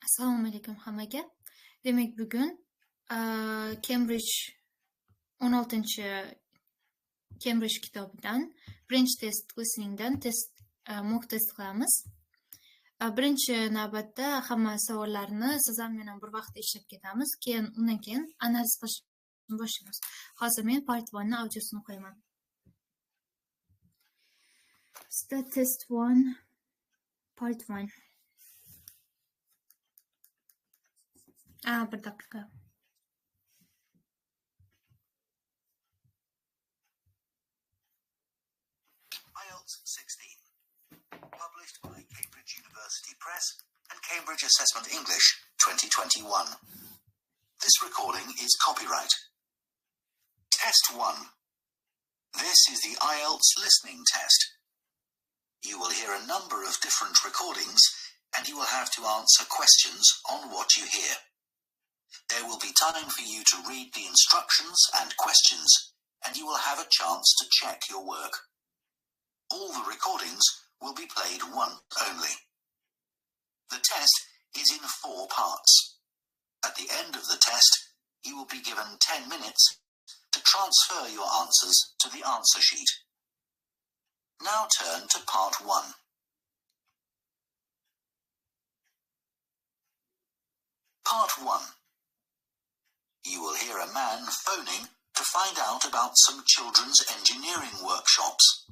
Assalomu alaykum hammaga. Demak, bugun Cambridge 16-chi Cambridge kitobidan birinchi test listeningdan mock test qilamiz. Birinchi navbatda hamma savollarni siz ham men ham bir vaqtda ishlab ketamiz. Undan keyin analiz qilishni boshlaymiz. Hozir men part 1 ni audiosini qo'yaman. Start test 1 part 1. Bir daqiqa. IELTS 16, published by Cambridge University Press and Cambridge Assessment English 2021. This recording is copyright. Test 1. This is the IELTS listening test. You will hear a number of different recordings and you will have to answer questions on what you hear. There will be time for you to read the instructions and questions, and you will have a chance to check your work. All the recordings will be played once only. The test is in 4 parts. At the end of the test, you will be given 10 minutes to transfer your answers to the answer sheet. Now turn to part 1. Part 1. You will hear a man phoning to find out about some children's engineering workshops.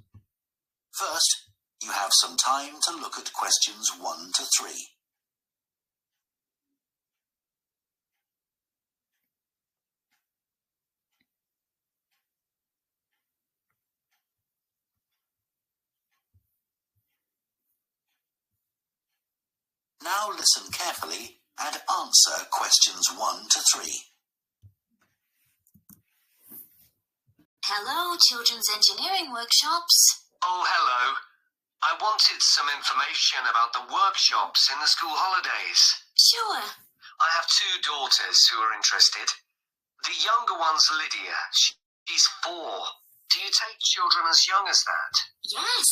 First, you have some time to look at questions 1 to 3. Now listen carefully and answer questions 1 to 3. Hello, Children's Engineering Workshops. Oh, hello. I wanted some information about the workshops in the school holidays. Sure. I have 2 daughters who are interested. The younger one's Lydia. She's 4. Do you take children as young as that? Yes.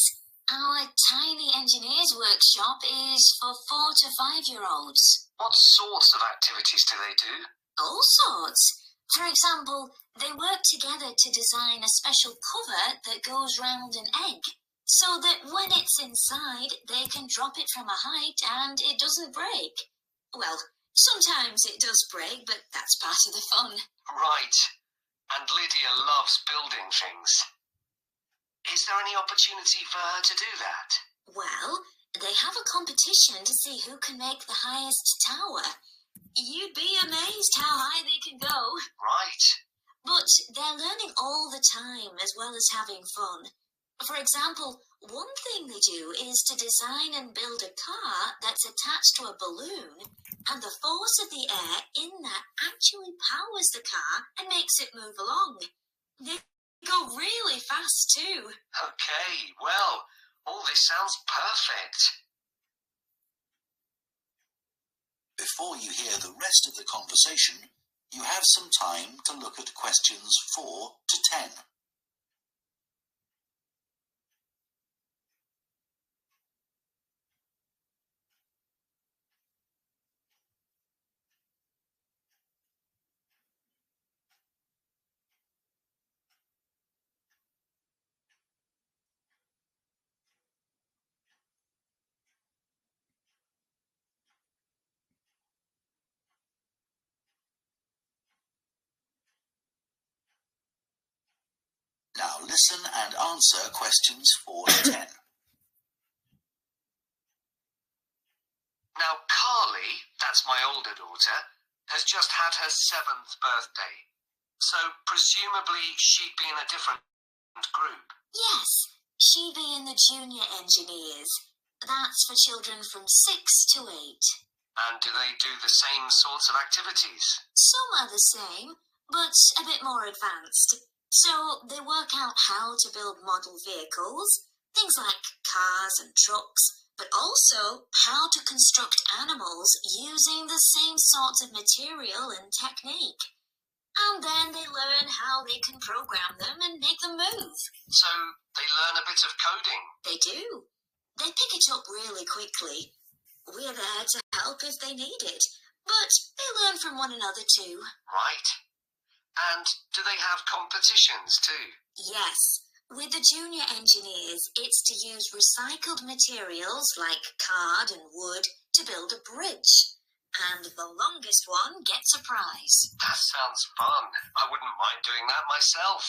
Our tiny engineers workshop is for 4 to 5-year-olds. What sorts of activities do they do? All sorts. For example, they work together to design a special cover that goes round an egg, so that when it's inside, they can drop it from a height and it doesn't break. Well, sometimes it does break, but that's part of the fun. Right. And Lydia loves building things. Is there any opportunity for her to do that? Well, they have a competition to see who can make the highest tower. You'd be amazed how high they can go. Right. But they're learning all the time as well as having fun. For example, one thing they do is to design and build a car that's attached to a balloon, and the force of the air in that actually powers the car and makes it move along. They go really fast too. Okay, well, all this sounds perfect. Before you hear the rest of the conversation, you have some time to look at questions 4 to 10. Now listen and answer questions 4 to 10. Now, Carly, that's my older daughter, has just had her 7th birthday. So, presumably, she'd be in a different group. Yes, she'd be in the junior engineers. That's for children from 6 to 8. And do they do the same sorts of activities? Some are the same, but a bit more advanced. So they work out how to build model vehicles, things like cars and trucks, but also how to construct animals using the same sorts of material and technique. And then they learn how they can program them and make them move. So they learn a bit of coding? They do. They pick it up really quickly. We're there to help if they need it. But they learn from one another too. Right. And do they have competitions too? Yes. With the junior engineers, it's to use recycled materials like card and wood to build a bridge. And the longest one gets a prize. That sounds fun. I wouldn't mind doing that myself.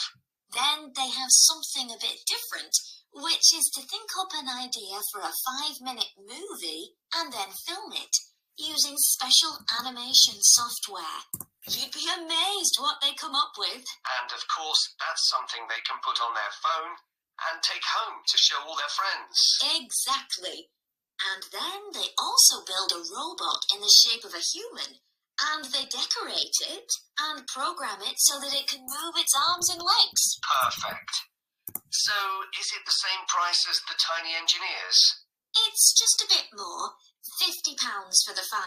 Then they have something a bit different, which is to think up an idea for a 5-minute movie and then film it using special animation software. You'd be amazed what they come up with. And of course, that's something they can put on their phone and take home to show all their friends. Exactly. And then they also build a robot in the shape of a human, and they decorate it and program it so that it can move its arms and legs. Perfect. So, is it the same price as the tiny engineers? It's just a bit more, £50 for the 5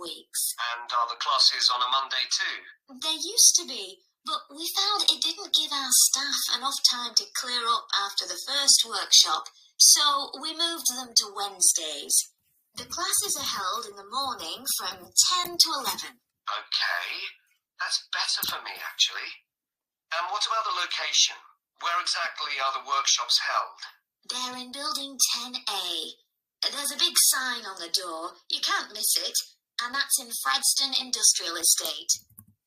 weeks. And are the classes on a Monday too? They used to be, but we found it didn't give our staff enough time to clear up after the first workshop, so we moved them to Wednesdays. The classes are held in the morning from 10 to 11. Okay, that's better for me actually. And what about the location? Where exactly are the workshops held? They're in building 10A. There's a big sign on the door. You can't miss it. And that's in Fradston Industrial Estate.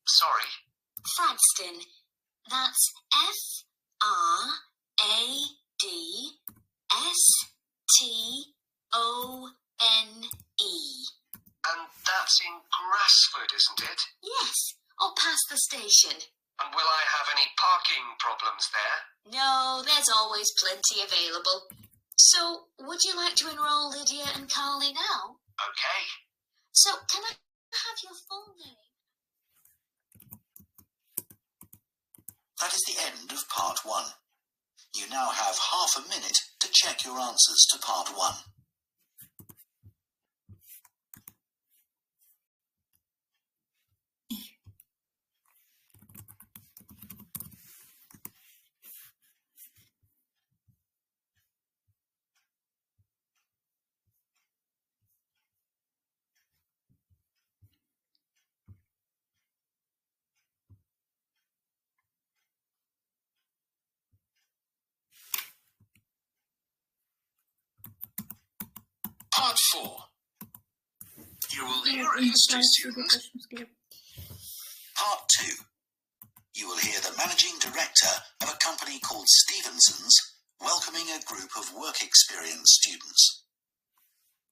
Sorry. Fradston. That's Fradston. And that's in Grassford, isn't it? Yes, or past the station. And will I have any parking problems there? No, there's always plenty available. So, would you like to enroll Lydia and Carly now? Okay. So, can I have your full name? That is the end of part 1. You now have half a minute to check your answers to part 1. Part 4. You will hear a history student. Part 2. You will hear the managing director of a company called Stevenson's welcoming a group of work experience students.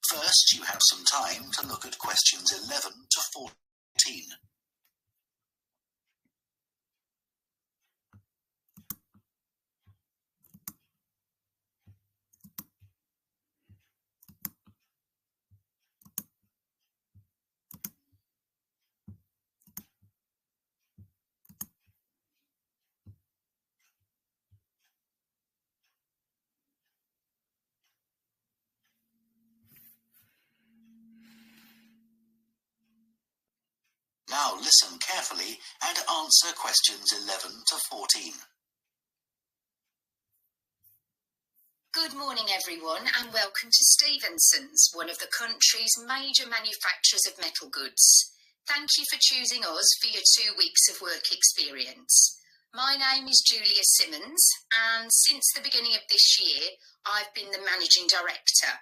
First, you have some time to look at questions 11 to 14. Now listen carefully and answer questions 11 to 14. Good morning, everyone, and welcome to Stevenson's, one of the country's major manufacturers of metal goods. Thank you for choosing us for your 2 weeks of work experience. My name is Julia Simmons, and since the beginning of this year, I've been the managing director.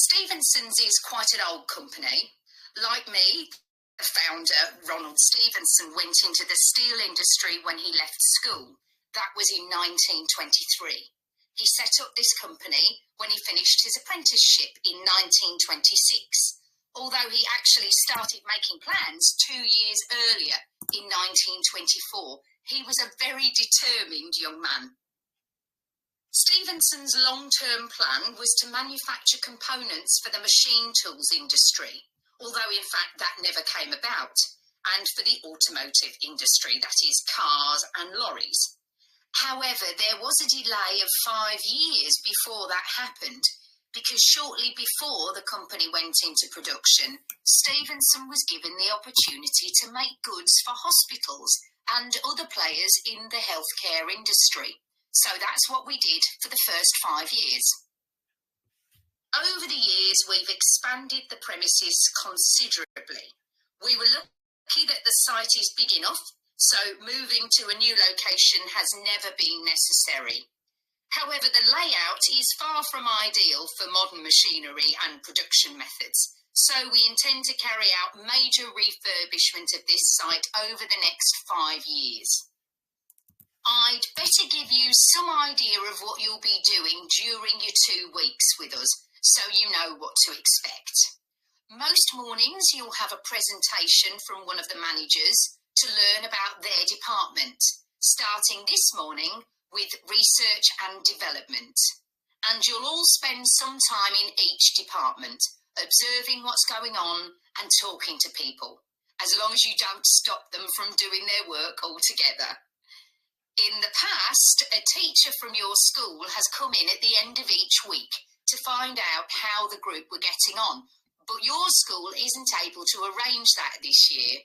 Stevenson's is quite an old company. Like me, the founder, Ronald Stevenson, went into the steel industry when he left school. That was in 1923. He set up this company when he finished his apprenticeship in 1926, although he actually started making plans 2 years earlier in 1924. He was a very determined young man. Stevenson's long-term plan was to manufacture components for the machine tools industry, although in fact that never came about, and for the automotive industry, that is cars and lorries. However, there was a delay of 5 years before that happened, because shortly before the company went into production, Stevenson was given the opportunity to make goods for hospitals and other players in the healthcare industry. So that's what we did for the first 5 years. Over the years, is we've expanded the premises considerably. We were lucky that the site is big enough, so moving to a new location has never been necessary. However, the layout is far from ideal for modern machinery and production methods, so we intend to carry out major refurbishment of this site over the next 5 years. I'd better give you some idea of what you'll be doing during your 2 weeks with us, so you know what to expect. Most mornings you'll have a presentation from one of the managers to learn about their department, starting this morning with research and development. And you'll all spend some time in each department, observing what's going on and talking to people, as long as you don't stop them from doing their work altogether. In the past, a teacher from your school has come in at the end of each week to find out how the group were getting on, but your school isn't able to arrange that this year.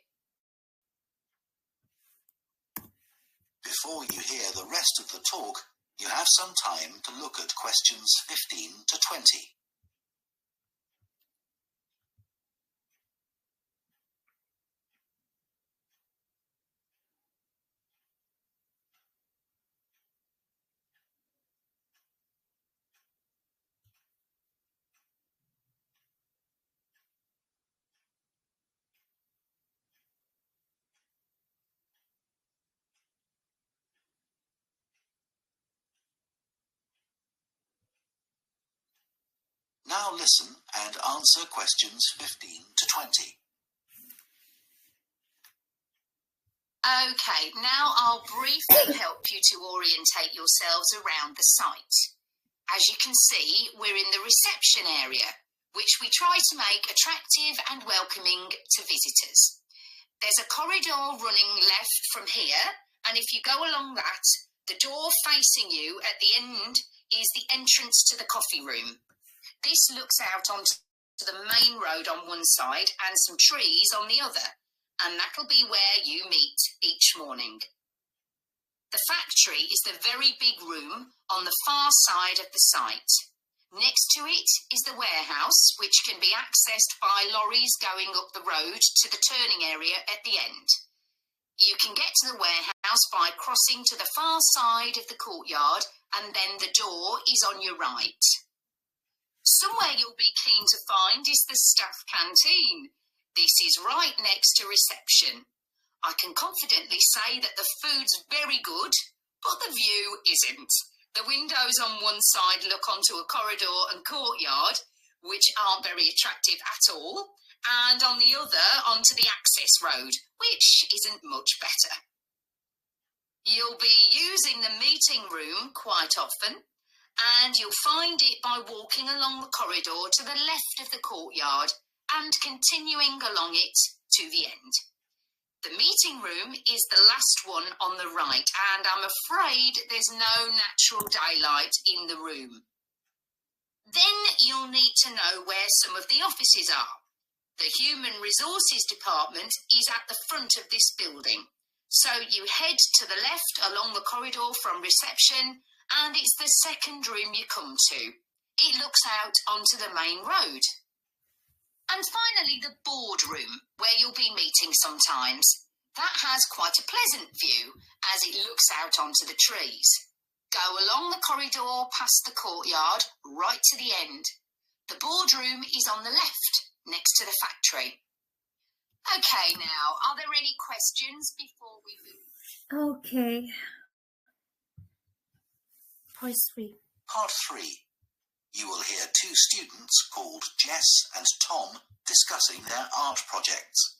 Before you hear the rest of the talk, you have some time to look at questions 15 to 20. Now listen and answer questions 15 to 20. Okay, now I'll briefly help you to orientate yourselves around the site. As you can see, we're in the reception area, which we try to make attractive and welcoming to visitors. There's a corridor running left from here, and if you go along that, the door facing you at the end is the entrance to the coffee room. This looks out onto the main road on one side and some trees on the other, and that'll be where you meet each morning. The factory is the very big room on the far side of the site. Next to it is the warehouse, which can be accessed by lorries going up the road to the turning area at the end. You can get to the warehouse by crossing to the far side of the courtyard, and then the door is on your right. Somewhere you'll be keen to find is the staff canteen. This is right next to reception. I can confidently say that the food's very good, but the view isn't. The windows on one side look onto a corridor and courtyard, which aren't very attractive at all, and on the other onto the access road, which isn't much better. You'll be using the meeting room quite often, and you'll find it by walking along the corridor to the left of the courtyard and continuing along it to the end. The meeting room is the last one on the right, and I'm afraid there's no natural daylight in the room. Then you'll need to know where some of the offices are. The Human Resources Department is at the front of this building, so you head to the left along the corridor from reception, and it's the second room you come to. It looks out onto the main road. And finally, the boardroom, where you'll be meeting sometimes. That has quite a pleasant view, as it looks out onto the trees. Go along the corridor past the courtyard, right to the end. The boardroom is on the left, next to the factory. Okay, now, are there any questions before we move? Okay. Part 3. Part 3. You will hear 2 students called Jess and Tom discussing their art projects.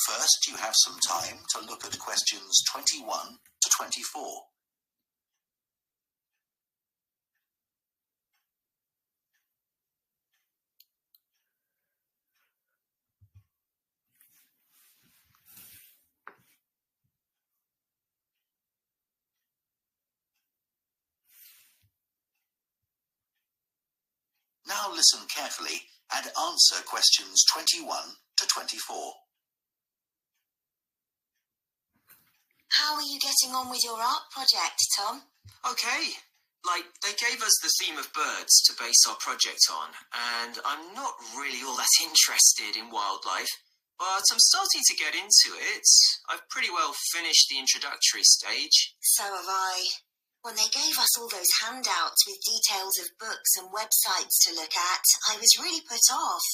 First, you have some time to look at questions 21 to 24. Now listen carefully and answer questions 21 to 24. How are you getting on with your art project, Tom? Okay, Like, they gave us the theme of birds to base our project on, and I'm not really all that interested in wildlife, but I'm starting to get into it. I've pretty well finished the introductory stage. So have I. When they gave us all those handouts with details of books and websites to look at, I was really put off.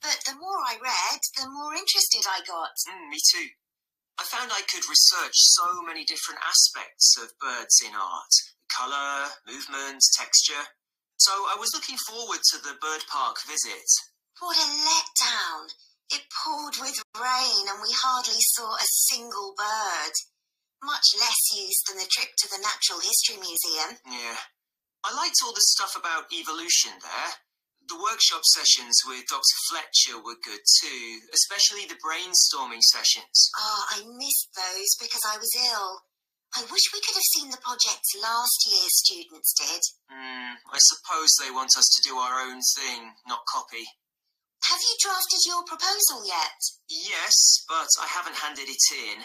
But the more I read, the more interested I got. Me too. I found I could research so many different aspects of birds in art. Colour, movement, texture. So I was looking forward to the bird park visit. What a letdown. It poured with rain and we hardly saw a single bird. Much less use than the trip to the Natural History Museum. Yeah. I liked all the stuff about evolution there. The workshop sessions with Dr. Fletcher were good too, especially the brainstorming sessions. I missed those because I was ill. I wish we could have seen the projects last year's students did. I suppose they want us to do our own thing, not copy. Have you drafted your proposal yet? Yes, but I haven't handed it in.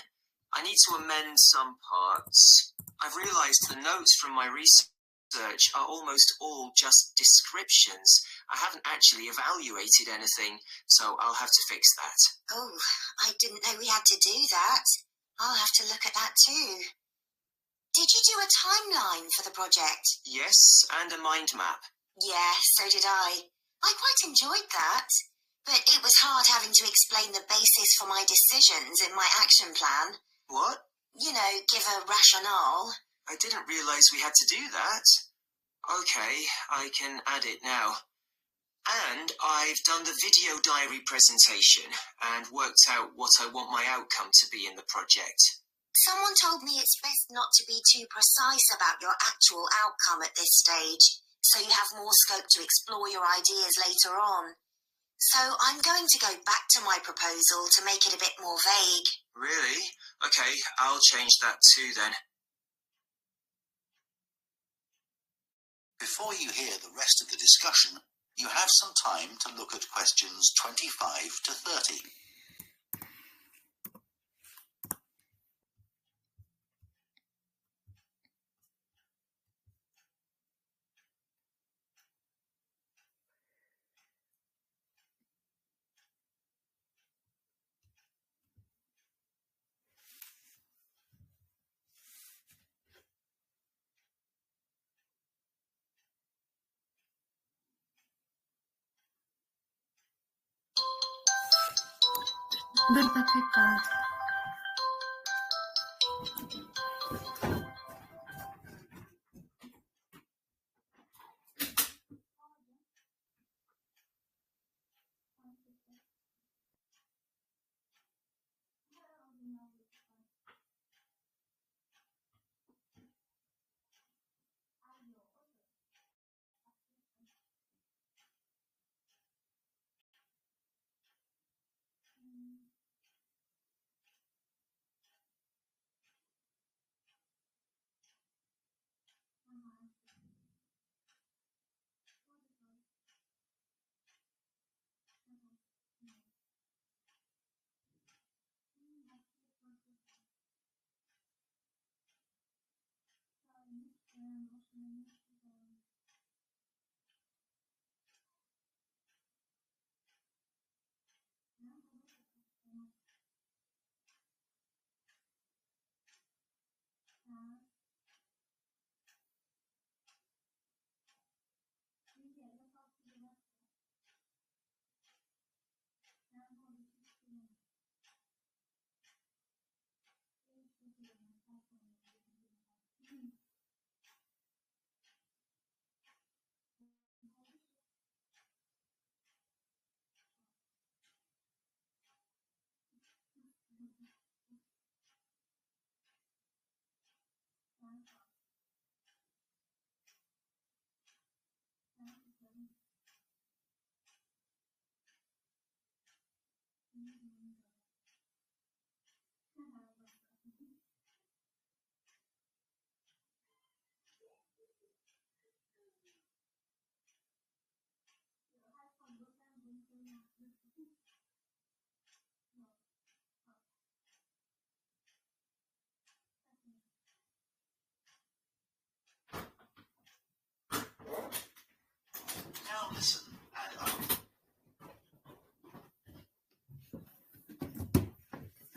I need to amend some parts. I've realised the notes from my research are almost all just descriptions. I haven't actually evaluated anything, so I'll have to fix that. Oh, I didn't know we had to do that. I'll have to look at that too. Did you do a timeline for the project? Yes, and a mind map. Yeah, so did I. I quite enjoyed that. But it was hard having to explain the basis for my decisions in my action plan. What? You know, give a rationale. I didn't realise we had to do that. Okay, I can add it now. And I've done the video diary presentation and worked out what I want my outcome to be in the project. Someone told me it's best not to be too precise about your actual outcome at this stage, so you have more scope to explore your ideas later on. So I'm going to go back to my proposal to make it a bit more vague. Really? Okay, I'll change that too then. Before you hear the rest of the discussion, you have some time to look at questions 25 to 30. Bir dakika.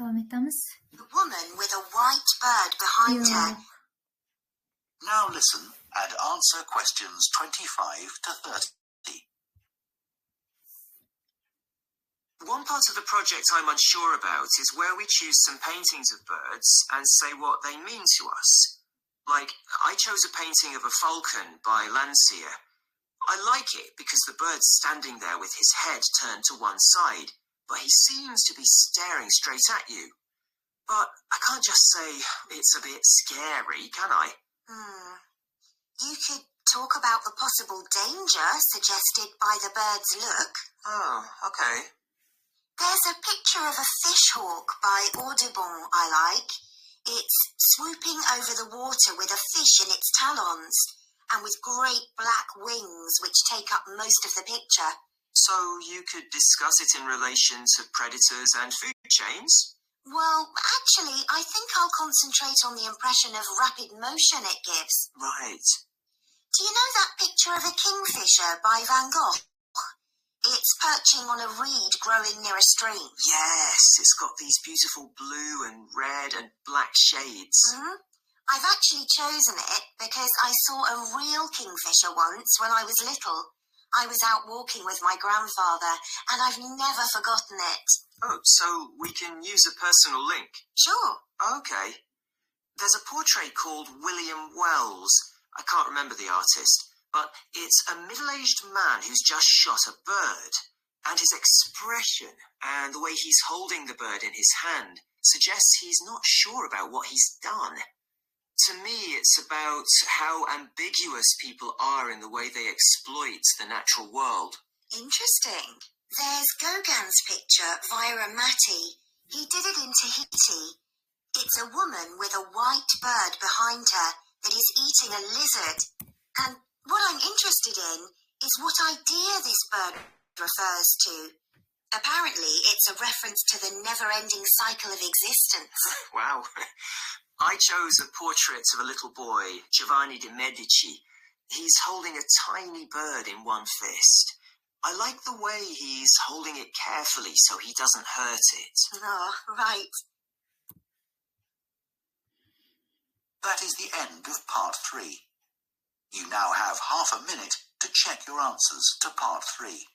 Devam etamiz. The woman with a white bird behind her. Yo'q. Now listen and answer questions 25 to 30. One part of the project I'm unsure about is where we choose some paintings of birds and say what they mean to us. Like, I chose a painting of a falcon by Landseer. I like it because the bird's standing there with his head turned to one side, but he seems to be staring straight at you. But I can't just say it's a bit scary, can I? You could talk about the possible danger suggested by the bird's look. Oh, okay. There's a picture of a fishhawk by Audubon I like. It's swooping over the water with a fish in its talons and with great black wings which take up most of the picture. So you could discuss it in relation to predators and food chains? Well, actually, I think I'll concentrate on the impression of rapid motion it gives. Right. Do you know that picture of a kingfisher by Van Gogh? It's perching on a reed growing near a stream. Yes, it's got these beautiful blue and red and black shades. I've actually chosen it because I saw a real kingfisher once when I was little. I was out walking with my grandfather and I've never forgotten it. Oh, so we can use a personal link? Sure. Okay. There's a portrait called William Wells. I can't remember the artist, but it's a middle-aged man who's just shot a bird. And his expression and the way he's holding the bird in his hand suggests he's not sure about what he's done. To me, it's about how ambiguous people are in the way they exploit the natural world. Interesting. There's Gauguin's picture, Vira Matti. He did it in Tahiti. It's a woman with a white bird behind her that is eating a lizard. And what I'm interested in is what idea this bird refers to. Apparently, it's a reference to the never-ending cycle of existence. Wow. I chose a portrait of a little boy, Giovanni de Medici. He's holding a tiny bird in one fist. I like the way he's holding it carefully so he doesn't hurt it. Oh, right. That is the end of part 3. You now have half a minute to check your answers to part 3.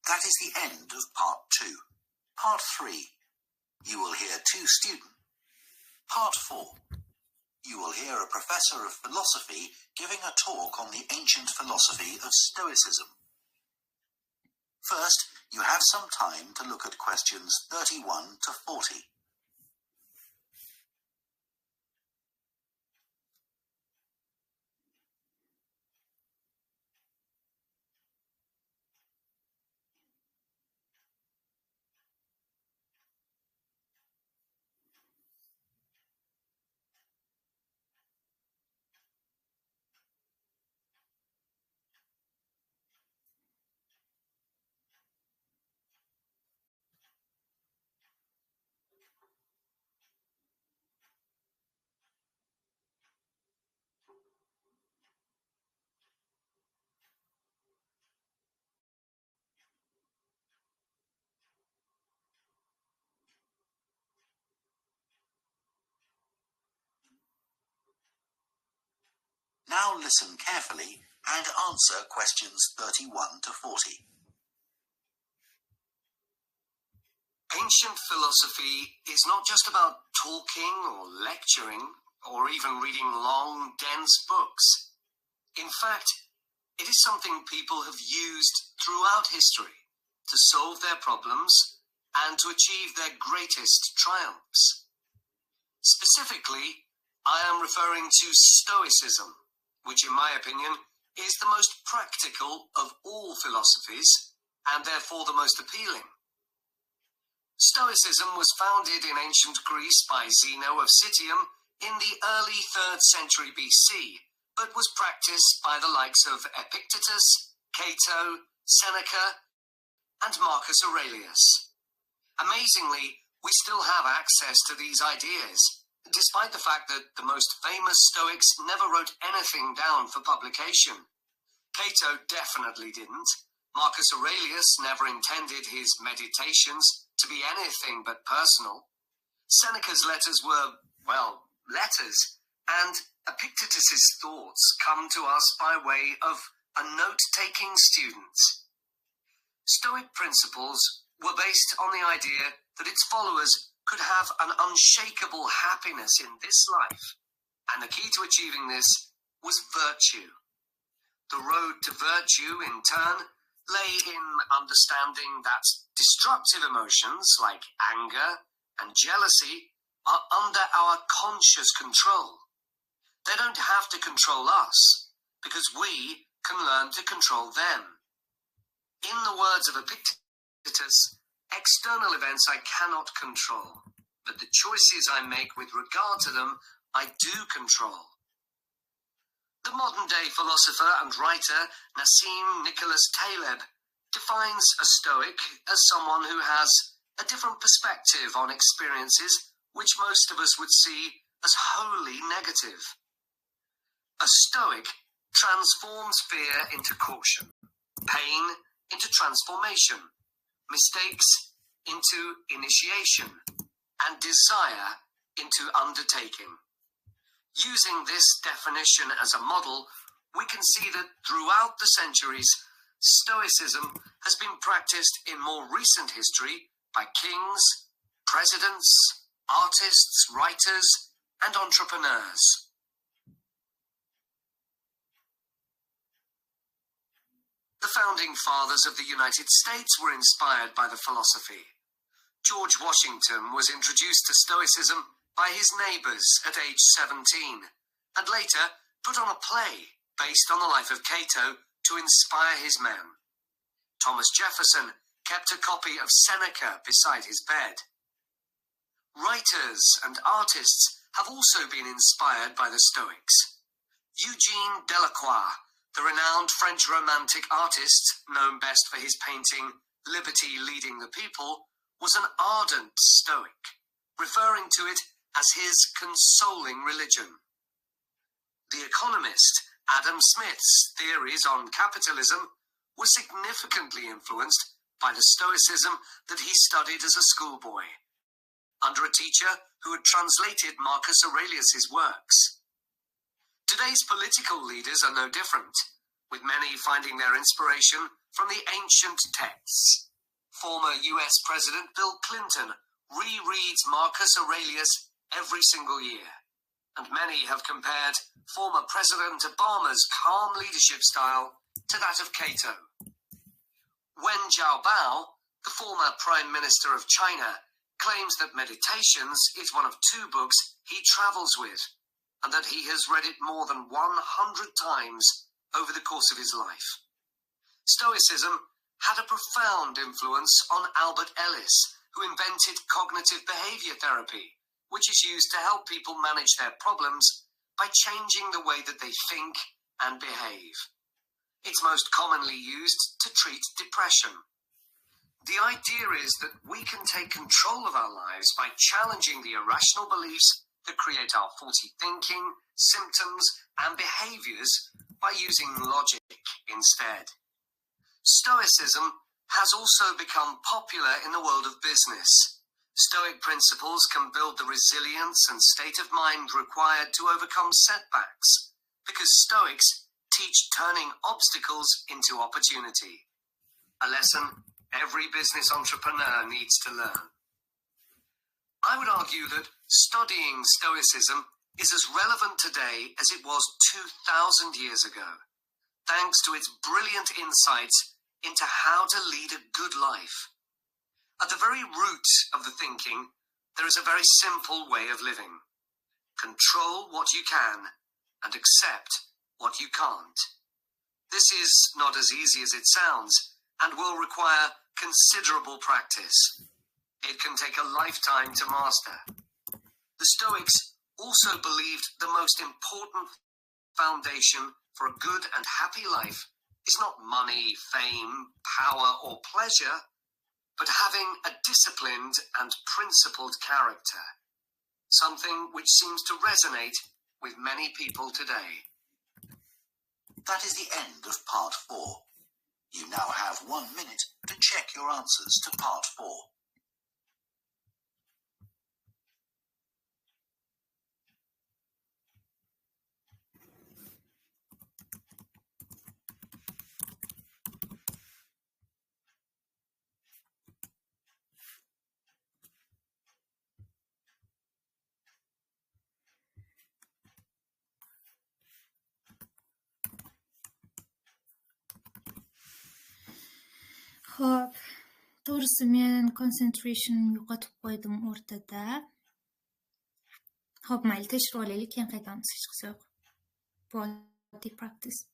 That is the end of part 2. Part 3. You will hear 2 students. Part 4. You will hear a professor of philosophy giving a talk on the ancient philosophy of Stoicism. First, you have some time to look at questions 31 to 40. Now listen carefully and answer questions 31 to 40. Ancient philosophy is not just about talking or lecturing or even reading long, dense books. In fact, it is something people have used throughout history to solve their problems and to achieve their greatest triumphs. Specifically, I am referring to Stoicism, which in my opinion is the most practical of all philosophies and therefore the most appealing. Stoicism was founded in ancient Greece by Zeno of Citium in the early 3rd century BC, but was practiced by the likes of Epictetus, Cato, Seneca, and Marcus Aurelius. Amazingly, we still have access to these ideas, despite the fact that the most famous Stoics never wrote anything down for publication. Cato definitely didn't. Marcus Aurelius never intended his meditations to be anything but personal. Seneca's letters were, well, letters, and Epictetus's thoughts come to us by way of a note-taking student. Stoic principles were based on the idea that its followers could have an unshakable happiness in this life, and the key to achieving this was virtue. The road to virtue, in turn, lay in understanding that destructive emotions like anger and jealousy are under our conscious control. They don't have to control us, because we can learn to control them. In the words of Epictetus, external events I cannot control, but the choices I make with regard to them I do control. The modern-day philosopher and writer Nassim Nicholas Taleb defines a Stoic as someone who has a different perspective on experiences which most of us would see as wholly negative. A Stoic transforms fear into caution, pain into transformation, mistakes into initiation, and desire into undertaking. Using this definition as a model, we can see that throughout the centuries, Stoicism has been practiced in more recent history by kings, presidents, artists, writers, and entrepreneurs. The founding fathers of the United States were inspired by the philosophy. George Washington was introduced to Stoicism by his neighbors at age 17, and later put on a play based on the life of Cato to inspire his men. Thomas Jefferson kept a copy of Seneca beside his bed. Writers and artists have also been inspired by the Stoics. Eugene Delacroix, the renowned French Romantic artist, known best for his painting Liberty Leading the People, was an ardent Stoic, referring to it as his consoling religion. The economist Adam Smith's theories on capitalism were significantly influenced by the Stoicism that he studied as a schoolboy, under a teacher who had translated Marcus Aurelius's works. Today's political leaders are no different, with many finding their inspiration from the ancient texts. Former US President Bill Clinton rereads Marcus Aurelius every single year, and many have compared former President Obama's calm leadership style to that of Cato. Wen Jiabao, the former Prime Minister of China, claims that Meditations is one of 2 books he travels with, and that he has read it more than 100 times over the course of his life. Stoicism had a profound influence on Albert Ellis, who invented cognitive behavior therapy, which is used to help people manage their problems by changing the way that they think and behave. It's most commonly used to treat depression. The idea is that we can take control of our lives by challenging the irrational beliefs that create our faulty thinking, symptoms, and behaviors by using logic instead. Stoicism has also become popular in the world of business. Stoic principles can build the resilience and state of mind required to overcome setbacks, because Stoics teach turning obstacles into opportunity, a lesson every business entrepreneur needs to learn. I would argue that studying Stoicism is as relevant today as it was 2,000 years ago, thanks to its brilliant insights into how to lead a good life. At the very root of the thinking, there is a very simple way of living. Control what you can and accept what you can't. This is not as easy as it sounds and will require considerable practice. It can take a lifetime to master. The Stoics also believed the most important foundation for a good and happy life is not money, fame, power, or pleasure, but having a disciplined and principled character, something which seems to resonate with many people today. That is the end of part 4. You now have 1 minute to check your answers to part 4. Xo'p, to'g'risi men concentration yo'qotib qo'ydim o'rtada. Xo'p, mayli, tekshirib olaylik, keyin qaytamiz, hech qisi yo'q. Body practice.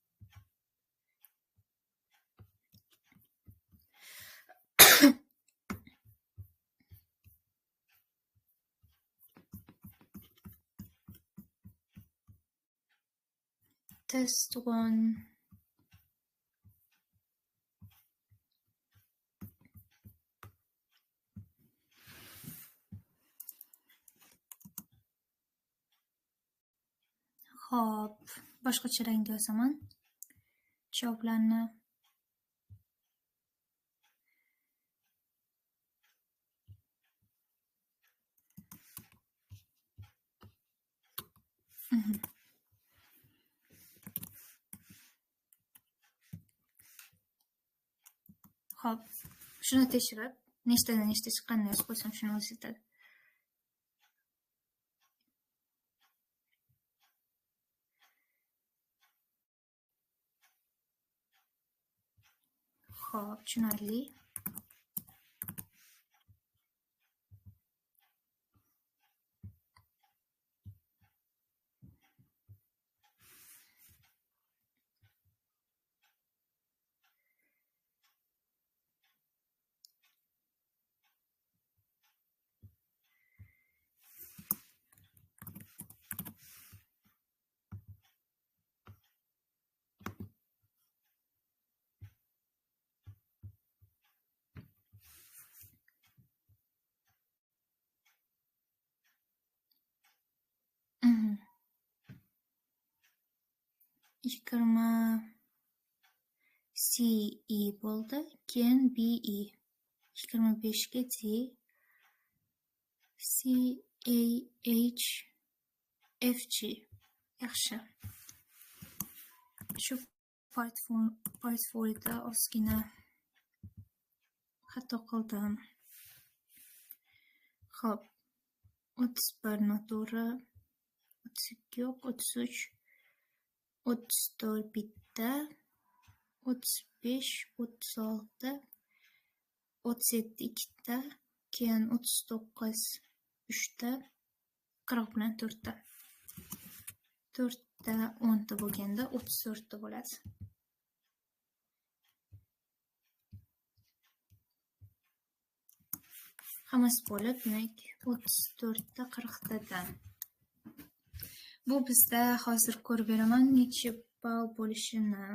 Test 1. Xo'p, boshqacha rangda yozaman javoblarni. Xo'p, shuni tekshirib, nechtadan nechta chiqqanini yozib qo'ysam, shuni o'zi yetadi. Xo'p, tushunarli. Yigirma CE bo'ldi, keyin BE. 25 ga D, CAH, FG. Yaxshi. Shu part 4da ozgina xato qildim. Xo'p, 31 noto'g'ri, 32 yo'q, 33, 34 bitta, 35, 36, 37 ikkita, keyin 39 3ta, 40 bilan 4ta. 4ta 10ta bo'lganda 34ta bo'ladi. Hammasi bo'lib, demak 34ta 40tadan. Bu bizda hozir ko'rib beraman necha ball bo'lishini.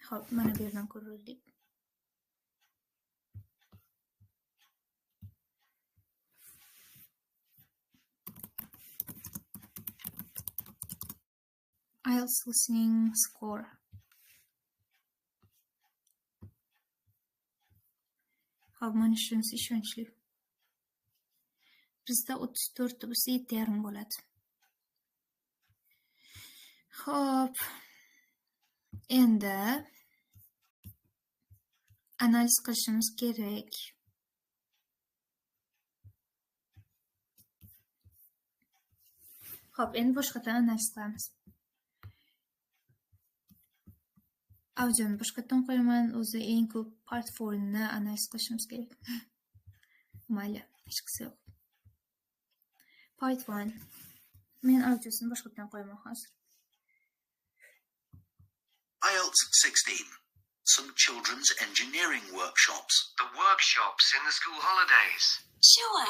Xo'p, mana bu yerdan ko'raylik. IELTS listening score. Xo'p, mana shunisi ishonchli. Bizda 34 bo'lsa 7,5 bo'ladi. Xo'p, endi analiz qilishimiz kerak. Xo'p, endi boshqadan analiz qilamiz. Audioni boshqadan qo'yaman, o'zi eng ko'p part 4ni analiz qilishimiz kerak. Mayli, hech qisi yo'q. Part 1. Men audiosini boshqadan qo'yaman hozir. IELTS 16. some children's engineering workshops. The workshops in the school holidays. Sure.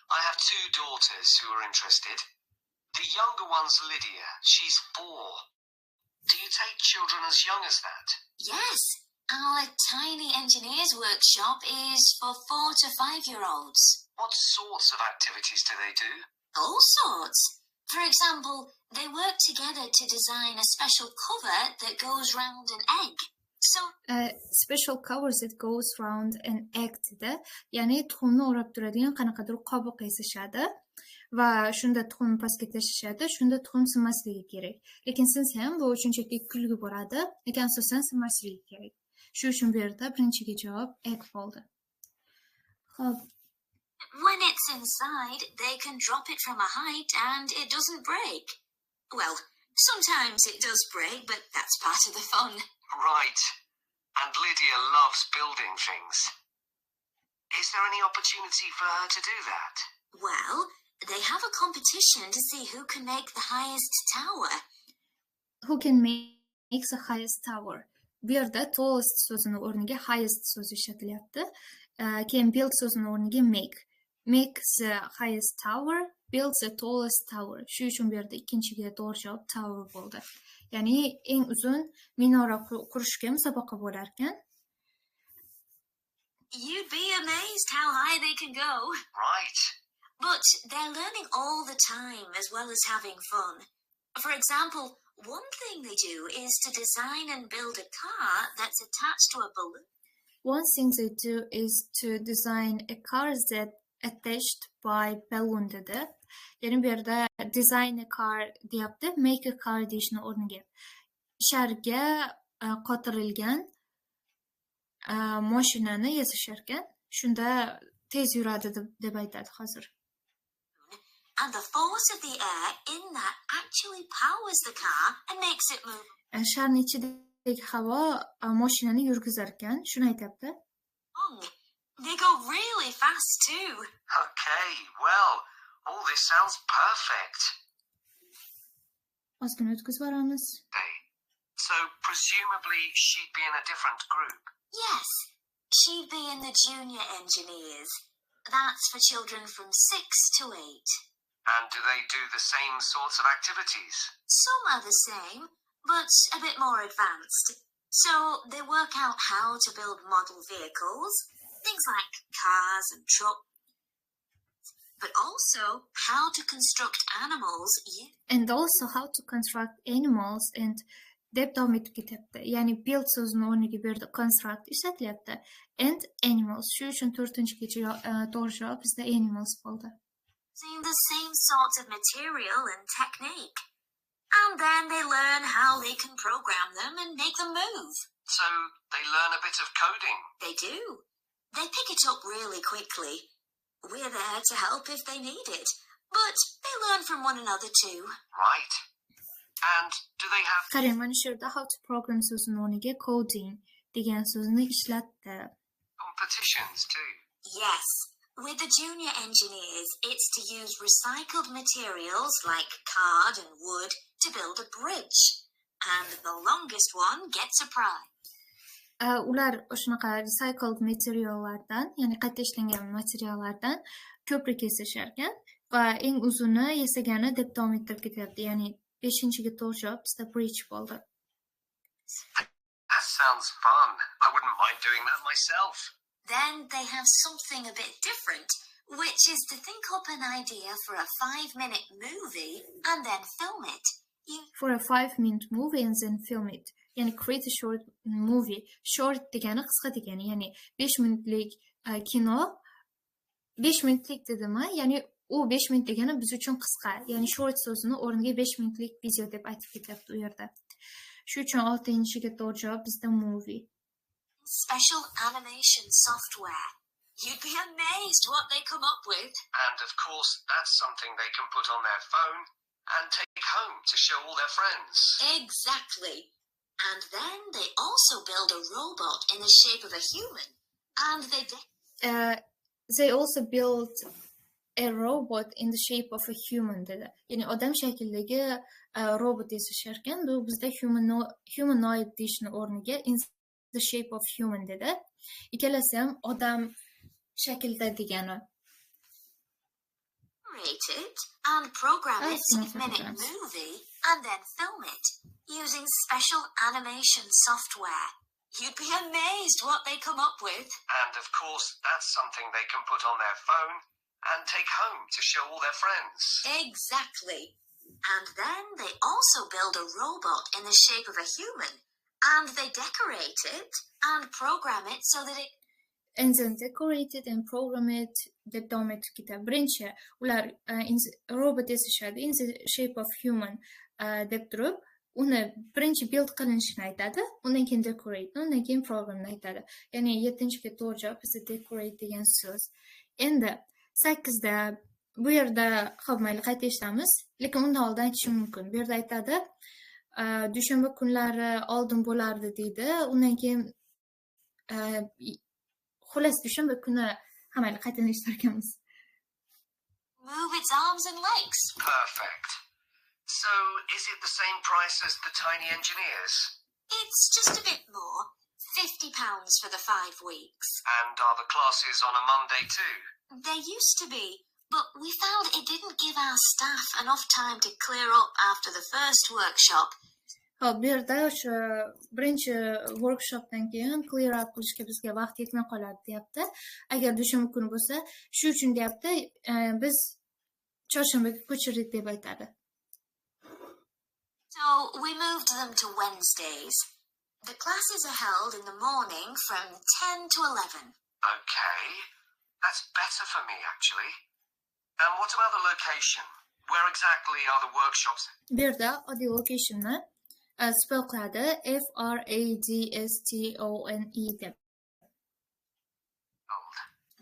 I have two daughters who are interested. The younger one's Lydia. She's 4. Do you take children as young as that? Yes. Our tiny engineers workshop is for 4 to 5-year-olds. What sorts of activities do they do? All sorts. For example, they work together to design a special cover that goes round an egg. So special covers that goes round an egg dedi. Ya'ni tuxumni o'rab turadigan qanaqadir qobiq yasashadi va shunda tuxumni pastga tashlashadi, shunda tuxum sinmasligi kerak. Lekin sinsa ham bu shunchaki kulgi bo'ladi, lekin asosan sinmasligi kerak. Shu uchun bu yerda birinchiga javob egg bo'ldi. Xo'p, when it's inside, they can drop it from a height and it doesn't break. Well, sometimes it does break, but that's part of the fun. Right. And Lydia loves building things. Is there any opportunity for her to do that? Well, they have a competition to see who can make the highest tower. who can make the highest tower? Bu yerda tallest so'zini o'rniga highest so'zi ishlatilyapti. Keyin build so'zini o'rniga make. Make the highest tower, build the tallest tower. Shu uchun bu yerda ikkinchiga to'g'ri javob tower bo'ldi. Ya'ni eng uzun minora qurishga musobaqa bo'lar ekan. You'd be amazed how high they can go. Right. But they're learning all the time as well as having fun. For example, one thing they do is to design and build a car that's attached to a balloon. One thing they do is to design a car that attached by balloon dedi. Ya'ni bu yerda design a car deyapti, make a car deyishni o'rniga. Sharga qotirilgan mashinani yasashar ekan. Shunda tez yuradi deb aytadi hozir. And the force of the air in that actually powers the car and makes it move. Sharning ichidagi havo mashinani yurgizar ekan, shuni aytibdi. They go really fast too. Okay, well, all this sounds perfect. Ozgina o'tkazib boramiz. Okay. So, presumably, she'd be in a different group. Yes, she'd be in the junior engineers. That's for children from 6 to 8. And do they do the same sorts of activities? Some are the same, but a bit more advanced. So they work out how to build model vehicles, things like cars and trucks, but also how to construct animals. And also how to construct animals and deb davom etib ketyapti. Ya'ni build so'zini o'rniga bu yerda construct ishlatilyapti. And animals. Shu uchun to'rtinchiga to'g'ri javob bizda animals bo'ldi. Using the same sorts of material and technique. And then they learn how they can program them and make them move. So, they learn a bit of coding. They do. They pick it up really quickly. We're there to help if they need it. But they learn from one another too. Right. And do they have... Qarang, mana shu yerda how to program so'zini o'rniga coding degan so'zni ishlatdi. competitions too? Yes. With the junior engineers, it's to use recycled materials like card and wood to build a bridge. And the longest one gets a prize. Ular shunaqa recycled materiallardan, ya'ni qayta ishlangan materiallardan ko'prik yasashar ekan va eng uzuni yasagani deb davom ettirib ketyapti. Ya'ni 5-ga to'g'ri javob bizda bridge bo'ldi. That sounds fun. I wouldn't mind doing that myself. Then they have something a bit different, which is to think up an idea for a 5-minute movie and then film it. For a 5-minute movie and then film it. Ya'ni create a short movie. Short degani qisqa degani, ya'ni 5 minutlik kino. 5 minutlik dedimi? Ya'ni u 5 minut degani biz uchun qisqa. Ya'ni short so'zini o'rniga 5 minutlik video deb aytib ketyapti u yerda. Shu uchun 6-ga to'g'ri javob bizda movie. Special animation software. You'd be amazed what they come up with. And of course, that's something they can put on their phone and take home to show all their friends. Exactly. And then they also build a robot in the shape of a human. And They also build a robot in the shape of a human dedi. Ya'ni odam shaklidagi robot yasashar ekan. Bu bizda humanoid deyishni o'rniga the shape of human dedi. Ikkalasi ham odam shaklida degani. Create it and program Oh, it, it's not 6-minute programs. movie, and then film it using special animation software. You'd be amazed what they come up with. And of course, that's something they can put on their phone and take home to show all their friends. Exactly. And then they also build a robot in the shape of a human, and they decorate it and program it so that it And then decorate it and program it deb davom etib ketadi. Birinchi ular robot yasashadi in the shape of human deb turib, uni birinchi build qilinishini aytadi, undan keyin decorate, undan keyin programni aytadi. Ya'ni 7-ga to'g'ri javob bizda decorate degan so'z. Endi 8da bu yerda xo'p mayli qayta eshitamiz, lekin undan oldin aytishim mumkin. Bu yerda aytadi, dushanba kunlari oldin bo'lardi deydi, undan keyin xullas dushanba kuni hammayla qaytadan eshitar ekanmiz. move its arms and legs. Perfect. So, is it the same price as the Tiny Engineers? It's just a bit more. £50 for the 5 weeks. And are the classes on a Monday too? They used to be, but we found it didn't give our staff enough time to clear up after the first workshop. Hop, bu yerda o'sha birinchi workshopdan keyin clear up qilishga bizga vaqt yetmay qoladi deyapti. Agar dushanba kuni bo'lsa, shu uchun deyapti, biz chorshanbaga ko'chirdik deb aytadi. So we moved them to Wednesdays. The classes are held in the morning from 10 to 11. Okay. That's better for me, actually. And what about the location? Where exactly are the workshops? Bu yerda oddiy location'ni spell qiladi, FRADSTONE deb.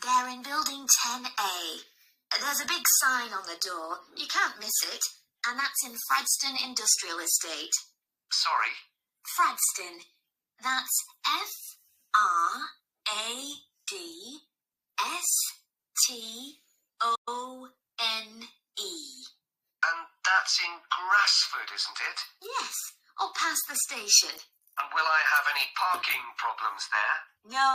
They're in building 10A. There's a big sign on the door. You can't miss it. And that's in Fradston Industrial Estate. Sorry. Fradston. That's FRADSTONE. And that's in Grassford, isn't it? Yes, or past the station. And will I have any parking problems there? No.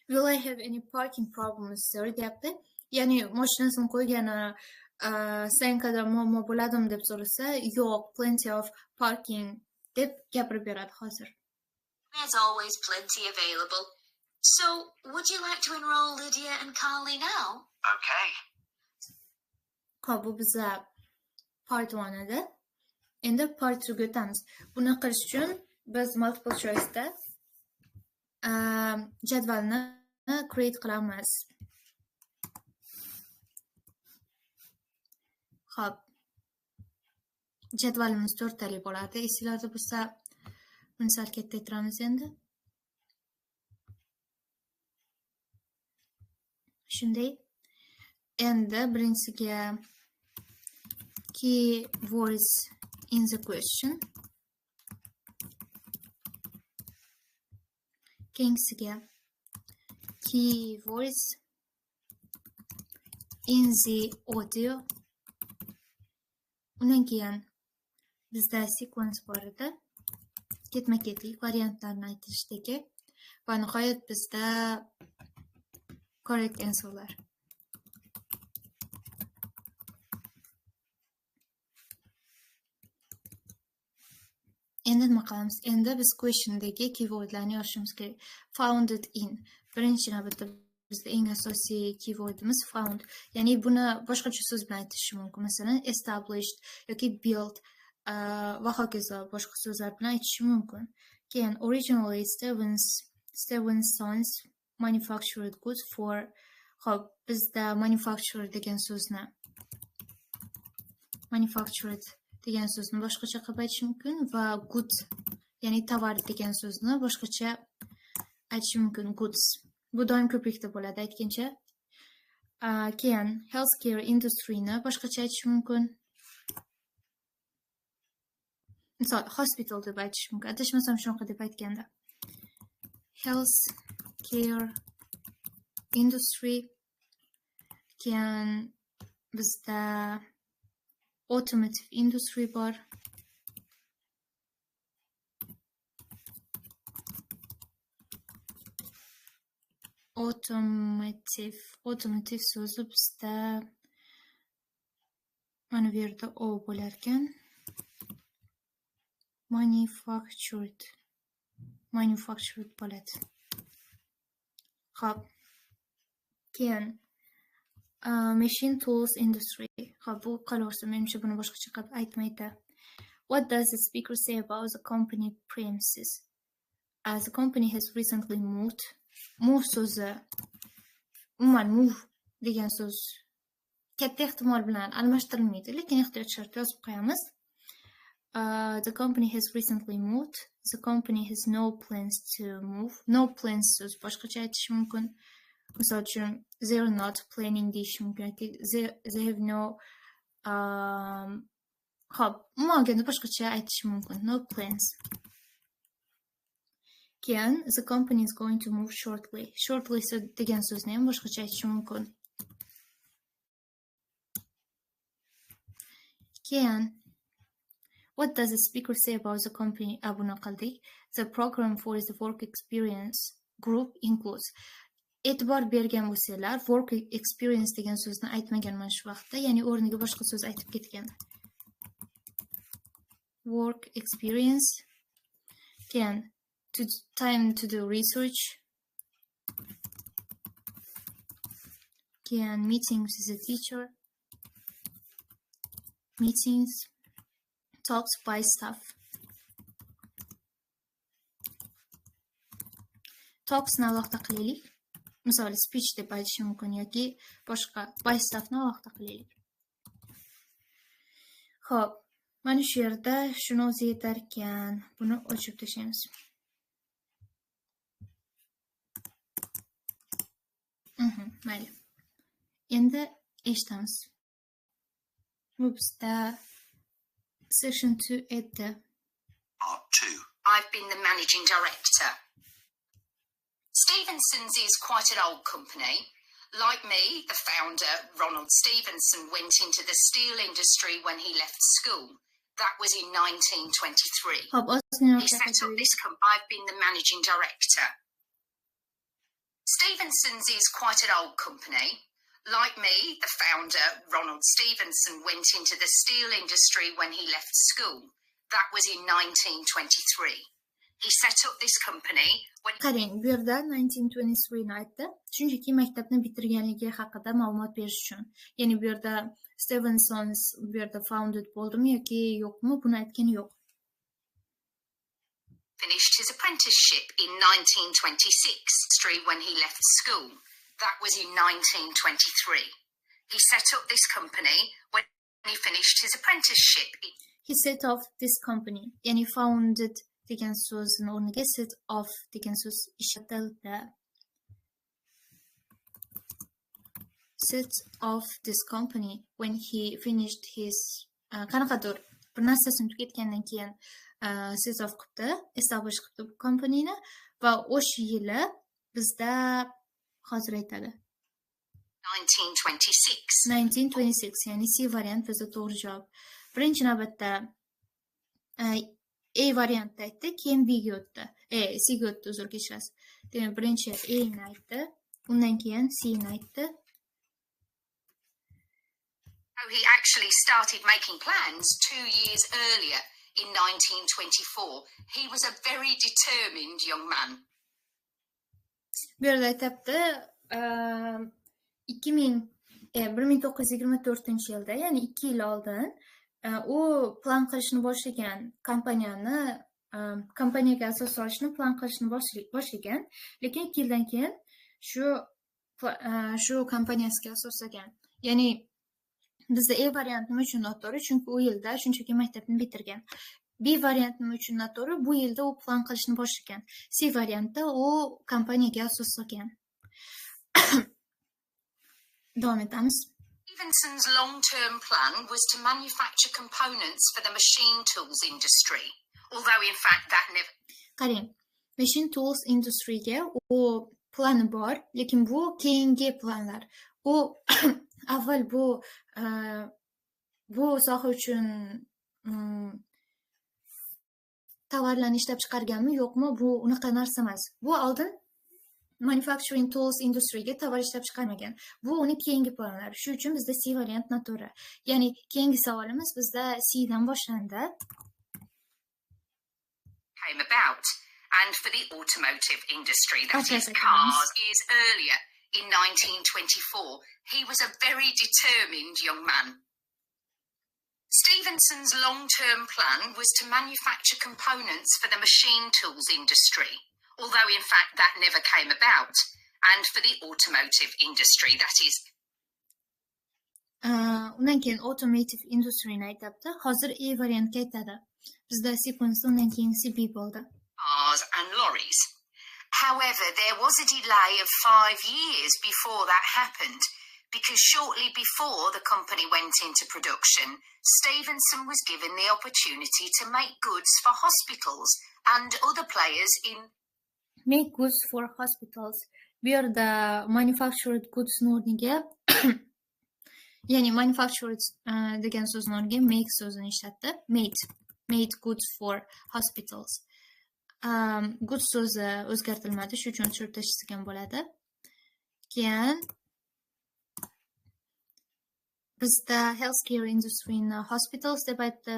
Will I have any parking problems sir deyapti. Ya'ni mashinasini qo'ygani Stankada muammo bo'ladimi deb so'rasa, yo'q, plenty of parking deb gapirib beradi hozir. There's always plenty available. So, would you like to enroll Lydia and Carly now? Okay. Xo'p, bu bizda part 1 edi. Endi part 2ga o'tamiz. Buni qilish uchun biz multiple choice'da jadvalni create qilamiz. Xo'p. Jadvalimiz 4 tali bo'ladi. Esingizda bo'lsa, buni sal kattaytiramiz endi. Shunday. Endi birinchisiga keywords in the question. Keyingisiga keywords in the audio. Undan keyin bizda sequence bor edi. Ketma-ketlik variantlarni aytishdagi va nihoyat bizda correct answerlar. Endi nima qilamiz? Endi biz questiondagi keywordlarni yozishimiz kerak. Founded in. Birinchi navbatda bizda eng asosiy keywordimiz found. Ya'ni buni boshqacha so'z bilan aytish mumkin. Masalan, established yoki built va hokazo boshqa so'zlar bilan aytish mumkin. Keyin originally Stevenson's manufactured goods for. Xo'p, bizda manufactured degan so'zni boshqacha qilib aytish mumkin va goods, ya'ni tovar degan so'zni boshqacha aytish mumkin, goods. Bu doim ko'prikda bo'ladi aytgancha. Keyin healthcare industryni boshqacha aytish mumkin. Misol, hospital deb aytish mumkin. Adashmasam shunaqa deb aytganda. Healthcare industry. Keyin bizda automotive industry bor. automotive so'zi bizda mana bu yerda o bo'lar ekan. Manufactured bo'ladi. Xo'p. Keyin machine tools industry. Xo'p, bu qolaversa, menimcha buni boshqacha qilib aytmaydi. What does the speaker say about the company premises? As the company has recently moved. Move so'zi, umuman move degan so'z katta ehtimol bilan almashtirilmaydi, lekin ehtiyot shart yozib qo'yamiz. The company has recently moved. The company has no plans to move. No plans so'z boshqacha aytish mumkin. Misol uchun, they're not planning deyish mumkin. They have no Xo'p, umuman boshqacha aytish mumkin. No plans. Keyin the company is going to move shortly. Shortly degan so'zni ham boshqacha aytish mumkin. Keyin what does the speaker say about the company? Buni qildik. The program for the work experience group includes. E'tibor bergan bo'lsanglar, work experience degan so'zni aytmaganman shu vaqtda, ya'ni o'rniga boshqa so'z aytib ketgan. Work experience. Keyin time to do research. Keyin meetings with a teacher. Meetings. Talks by staff. Talks ni alohida qilaylik. Misol speech deb aytish mumkin yoki boshqa by staff ni alohida qilaylik. Xo'p, mana shu yerda shuni o'zi yetar ekan. Buni o'chirib tashlaymiz. Mayli. Endi eshitamiz. Bu bizda Section 2 edi. Part 2. I've been the managing director. Stevenson's is quite an old company. Like me, the founder, Ronald Stevenson, went into the steel industry when he left school. That was in 1923. He set up this company. I've been the managing director. Stevenson's is quite an old company. Like me, the founder, Ronald Stevenson, went into the steel industry when he left school. That was in 1923. He set up this company when... Qarang, bu yerda 1923 ni aytdi. Shunchaki maktabni bitirganligi haqida ma'lumot berish uchun. Ya'ni bu yerda Stevenson's bu yerda founded bo'ldimi yoki yo'qmi, buni aytgani yo'q. Finished his apprenticeship in 1926 when he left school. That was in 1923. He set up this company when he finished his apprenticeship. He set off this company. Yani founded degan so'zni o'rniga set off degan so'z ishlatildi. Set off this company when he finished his qanaqadir bir narsasini tugatgandan keyin set off qilibdi, establish qilibdi bu kompaniyani va o'sha yili bizda hozir aytadi. 1926, ya'ni C variant bizda to'g'ri javob. Birinchi navbatda A variantda aytdi, keyin B ga o'tdi. C ga o'tdi, uzr kechirasiz. Demak, birinchi A ni aytdi, undan keyin C ni aytdi. He actually started making plans 2 years earlier in 1924. He was a very determined young man. Bu yerda aytibdi, 1924-yilda, ya'ni 2 yil oldin u plan qilishni boshlagan kompaniyaga asos solishni plan qilishni boshlagan, lekin 2 yildan keyin shu kompaniyasiga asoslagan. Ya'ni bizda A variant nima uchun noto'g'ri? Chunki u yilda shunchaki maktabni bitirgan. B variant nima uchun noto'g'ri? Bu yilda u plan qilishni boshlagan. C variantda u kompaniyaga asos solgan. Davom etamiz. Stevenson's long-term plan was to manufacture components for the machine tools industry, although in fact that never... Qarang, machine tools industryga u plani bor, lekin bu keyingi planlar. U avval bu soha uchun tovarlarni ishlab chiqarganmi, yo'qmi, bu unaqa narsa emas. Bu oldin manufacturing tools industriga tovar ishlab chiqarmagan. Bu uni keyingi planlari. Shuning uchun bizda C variant noto'g'ri. Ya'ni keyingi savolimiz bizda C dan boshlandi. Came about, and for the automotive industry, that Okay, is okay, cars, years earlier in 1924, he was a very determined young man. Stevenson's long-term plan was to manufacture components for the machine tools industry, although in fact that never came about, and for the automotive industry, that is. Undan keyin automotive industryni aytibdi. Hozir A variantga aytadi. Bizda sequence undan keyin C bo'ldi. Cars and lorries. However, there was a delay of 5 years before that happened, because shortly before the company went into production, Stevenson was given the opportunity to make goods for hospitals and other players in Make goods for hospitals. Bu yerda manufactured goods o'rniga ya'ni manufactured degan so'zni o'rniga make so'zini ishlatdi. Made goods for hospitals. Goods so'zi o'zgartirilmadi, shuning uchun tushirib tashlagan bo'ladi. Keyin bizda healthcare industry in hospitals deb aytdi.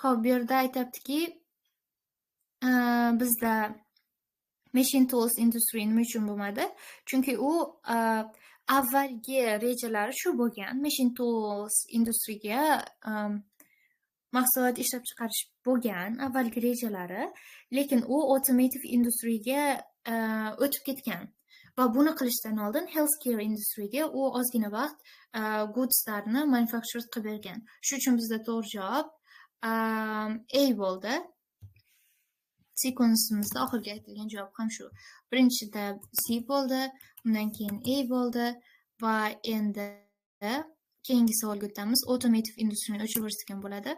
Xo'p, bu yerda aytibdiki, bizda machine tools industry nima uchun bo'lmadi? Chunki u avvalgi rejalari shu bo'lgan. Machine tools industriga mahsulot ishlab chiqarish bo'lgan avvalgi rejalari, lekin u automotive industryga o'tib ketgan. Va buni qilishdan oldin healthcare industryga u ozgina vaqt goodslarni manufacture qilib bergan. Shuning uchun bizda to'g'ri javob A bo'ldi. Sequence'imizda oxirgi aytilgan javob ham shu. Birinchida C bo'ldi, undan keyin A bo'ldi va endi keyingi savolga o'tamiz. Automotive industryni o'chirib yuborgan bo'ladi.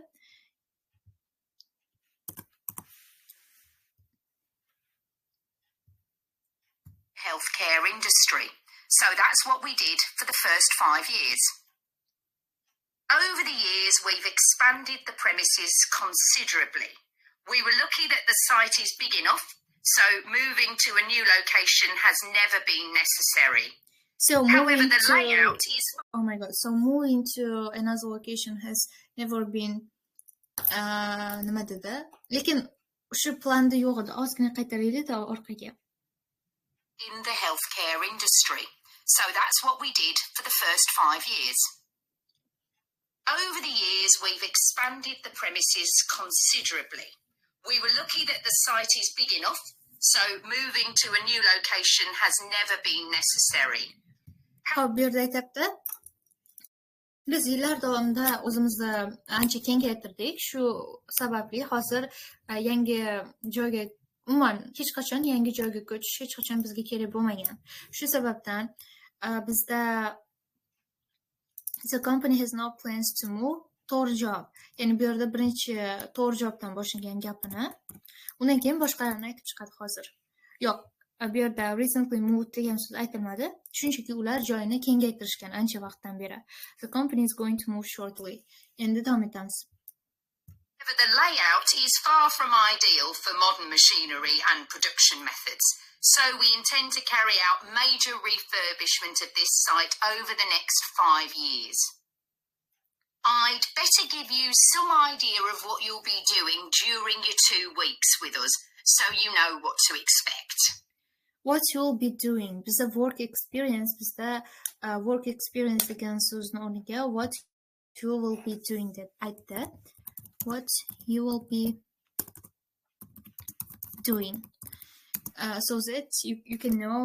healthcare industry. So that's what we did for the first 5 years. Over the years, we've expanded the premises considerably. We were lucky that the site is big enough, so moving to a new location has never been necessary. So However, the layout is... Oh my god. So moving to another location has never been nima dedi? Lekin shu planda yo'q edi. Ozgina qaytaraylik-da orqaga. In the healthcare industry. So that's what we did for the first 5 years. Over the years, we've expanded the premises considerably. We were lucky that the site is big enough, so moving to a new location has never been necessary. Xo'p, bu yerda aytibdi. Biz yillar davomida o'zimizni ancha kengaytirdik. Shu sababli hozir yangi joyga umuman hech qachon yangi joyga ko'chish hech qachon bizga kerak bo'lmagan. Shu sababdan bizda the company has no plans to move. To'g'ri javob. Ya'ni bu yerda birinchi to'g'ri javobdan boshlagan gapini, undan keyin boshqalarni aytib chiqadi hozir. Yo'q, bu yerda recently moved degan so'z aytilmadi. Shunchaki ular joyini kengaytirishgan ancha vaqtdan beri. The company is going to move shortly. Endi davom etamiz. However, the layout is far from ideal for modern machinery and production methods, so we intend to carry out major refurbishment of this site over the next 5 years. I'd better give you some idea of what you'll be doing during your 2 weeks with us, so you know what to expect. What you'll be doing. Bizda work experience degan so'zni o'rniga what you will be doing deb aytdi. What you will be doing. So that you can know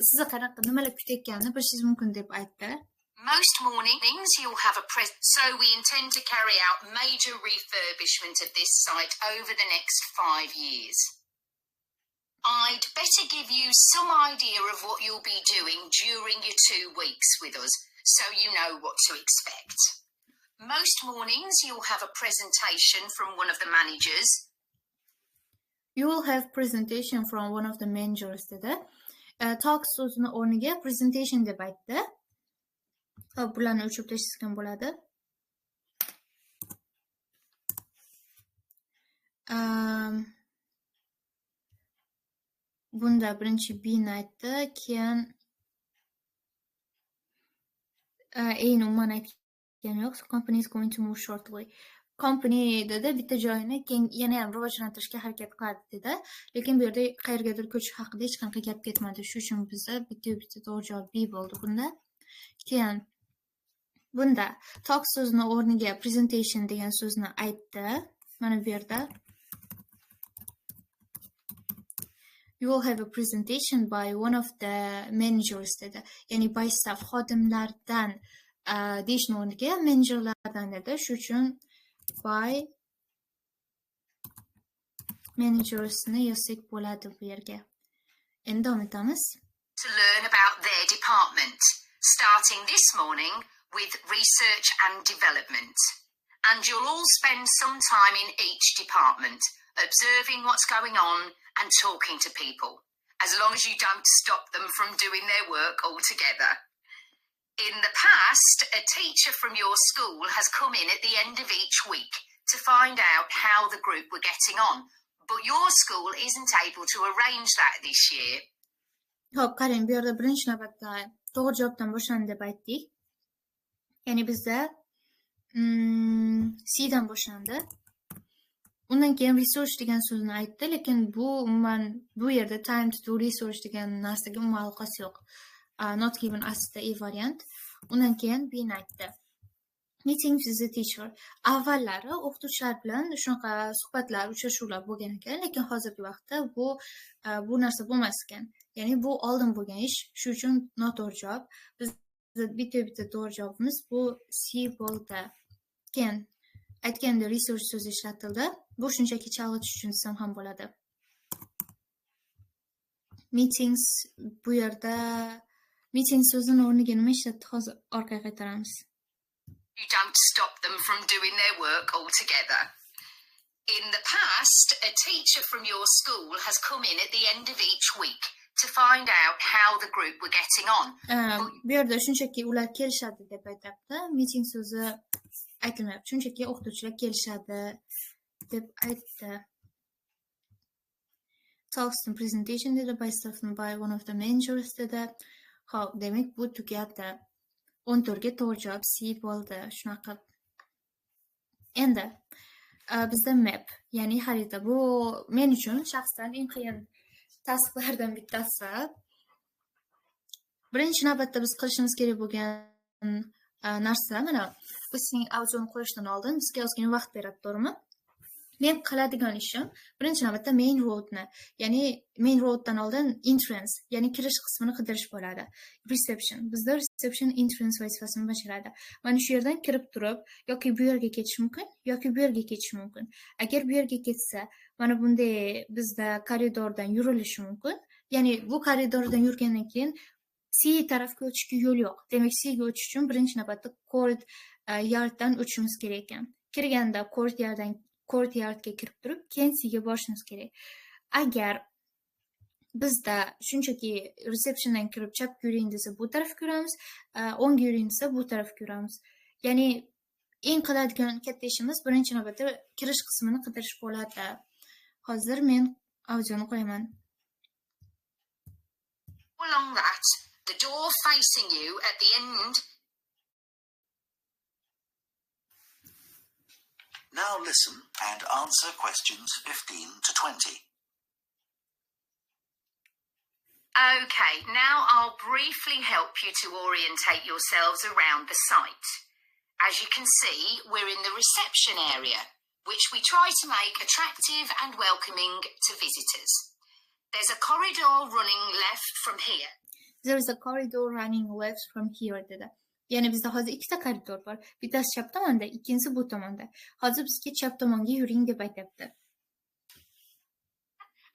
sizni qanaqa nimalar kutayotganini bilishingiz mumkin deb aytdi. Most mornings you'll have so we intend to carry out major refurbishment of this site over the next 5 years. I'd better give you some idea of what you'll be doing during your 2 weeks with us, so you know what to expect. Most mornings you'll have a presentation from one of the managers. You will have presentation from one of the managers dedi. Talk so'zini o'rniga presentation deb aytdi. Bularni o'chirib tashlashgan bo'ladi. bunda birinchi B'ni aytdi, keyin A'ni umuman aytgani yo'q. So company is going to move shortly. Company dedi bitta joyini keyin yana ham rivojlantirishga harakat qiladi dedi. Lekin bu yerda qayergadir ko'chish haqida hech qanaqa gap ketmadi. Shu uchun bizda bitta to'g'ri javob B bo'ldi bunda. Keyin bunda talk so'zini o'rniga presentation degan so'zni aytdi. Mana bu yerda you will have a presentation by one of the managers dedi. Ya'ni by staff xodimlardan deyishni o'rniga menejerlardan dedi. Shu uchun by managersni yozsak bo'ladi bu yerga. Endi davom etamiz. To learn about their department, starting this morning with research and development. And you'll all spend some time in each department, observing what's going on and talking to people, as long as you don't stop them from doing their work altogether. In the past, a teacher from your school has come in at the end of each week to find out how the group were getting on, but your school isn't able to arrange that this year. Xo'p, qarang, bu yerda birinchi navbatda to'g'ri javobdan boshlandi deb aytdik. Ya'ni bizda C dan boshlandi. Undan keyin research degan so'zni aytdi, lekin bu umuman bu yerda time to do research degan narsaga umuman aloqasi yo'q. Not given asida A variant. Undan keyin B'ni aytdi. Meeting with the teacher. Avvallari o'qituvchilar bilan shunaqa suhbatlar, uchrashuvlar bo'lgan ekan, lekin hozirgi vaqtda bu narsa bo'lmas ekan. Ya'ni bu oldin bo'lgan ish, shu uchun noto'g'ri javob. Bizda bitta to'g'ri javobimiz bu C bo'ldi. Keyin aytganda research so'zi ishlatildi. Bu shunchaki chalg'itish uchun desam ham bo'ladi. Meetings bu yerda meeting so'zini o'rniga nima ishlatdi? Hozir orqaga qaytaramiz. You don't stop them from doing their work altogether. In the past, a teacher from your school has come in at the end of each week to find out how the group were getting on. Bu yerda shunchaki ular kelishadi deb aytibdi. Meeting so'zi aytilmayapti. Shunchaki o'qituvchilar kelishadi deb aytdi. Talks and presentation dedi, by staff and by one of the managers dedi. Xo'p, demak bu tugadi. 14 ga to'g'ri javob C bo'ldi. Shunaqa. Endi bizda map, ya'ni xarita. Bu men uchun shaxsan eng qiyin tasqlardan bittasi. Birinchi navbatda biz qilishimiz kerak bo'lgan narsa mana bizning audioni qo'yishdan oldin bizga ozgina vaqt beradi, to'g'rimi? Men qiladigan ishim birinchi navbatda main roadni, ya'ni main roaddan oldin entrance, ya'ni kirish qismini qidirish bo'ladi. Reception. Bizda reception entrance vazifasini bajaradi. Mana shu yerdan kirib turib, yoki bu yerga ketish mumkin, yoki bu yerga ketish mumkin. Agar bu yerga ketsa, mana bunday bizda koridordan yurilishi mumkin. Ya'ni bu koridordan yurgandan keyin C tarafga o'tishga yo'l yo'q. Demak, C ga o'tish uchun birinchi navbatda courtyarddan o'tishimiz kerak ekan. Kirganda courtyardga kirib turib, keyin C ga borishimiz kerak. Agar bizda shunchaki receptiondan kirib chapga yuring desa, bu tarafga yuramiz, o'ngga yuring desa, bu tarafga yuramiz. Ya'ni eng qiladigan katta ishimiz birinchi navbatda kirish qismini qidirish bo'ladi. Hozir men audioni qo'yaman. Along that, the door facing you at the end. Now listen and answer questions 15 to 20. Okay, now I'll briefly help you to orientate yourselves around the site. As you can see, we're in the reception area, which we try to make attractive and welcoming to visitors. There's a corridor running left from here. There is a corridor running left from here dedi. Ya'ni bizda hozir ikkita koridor bor. Bittasi chap tomonda, ikkinchisi bu tomonda. Hozir bizga chap tomonga yuring deb aytibdi.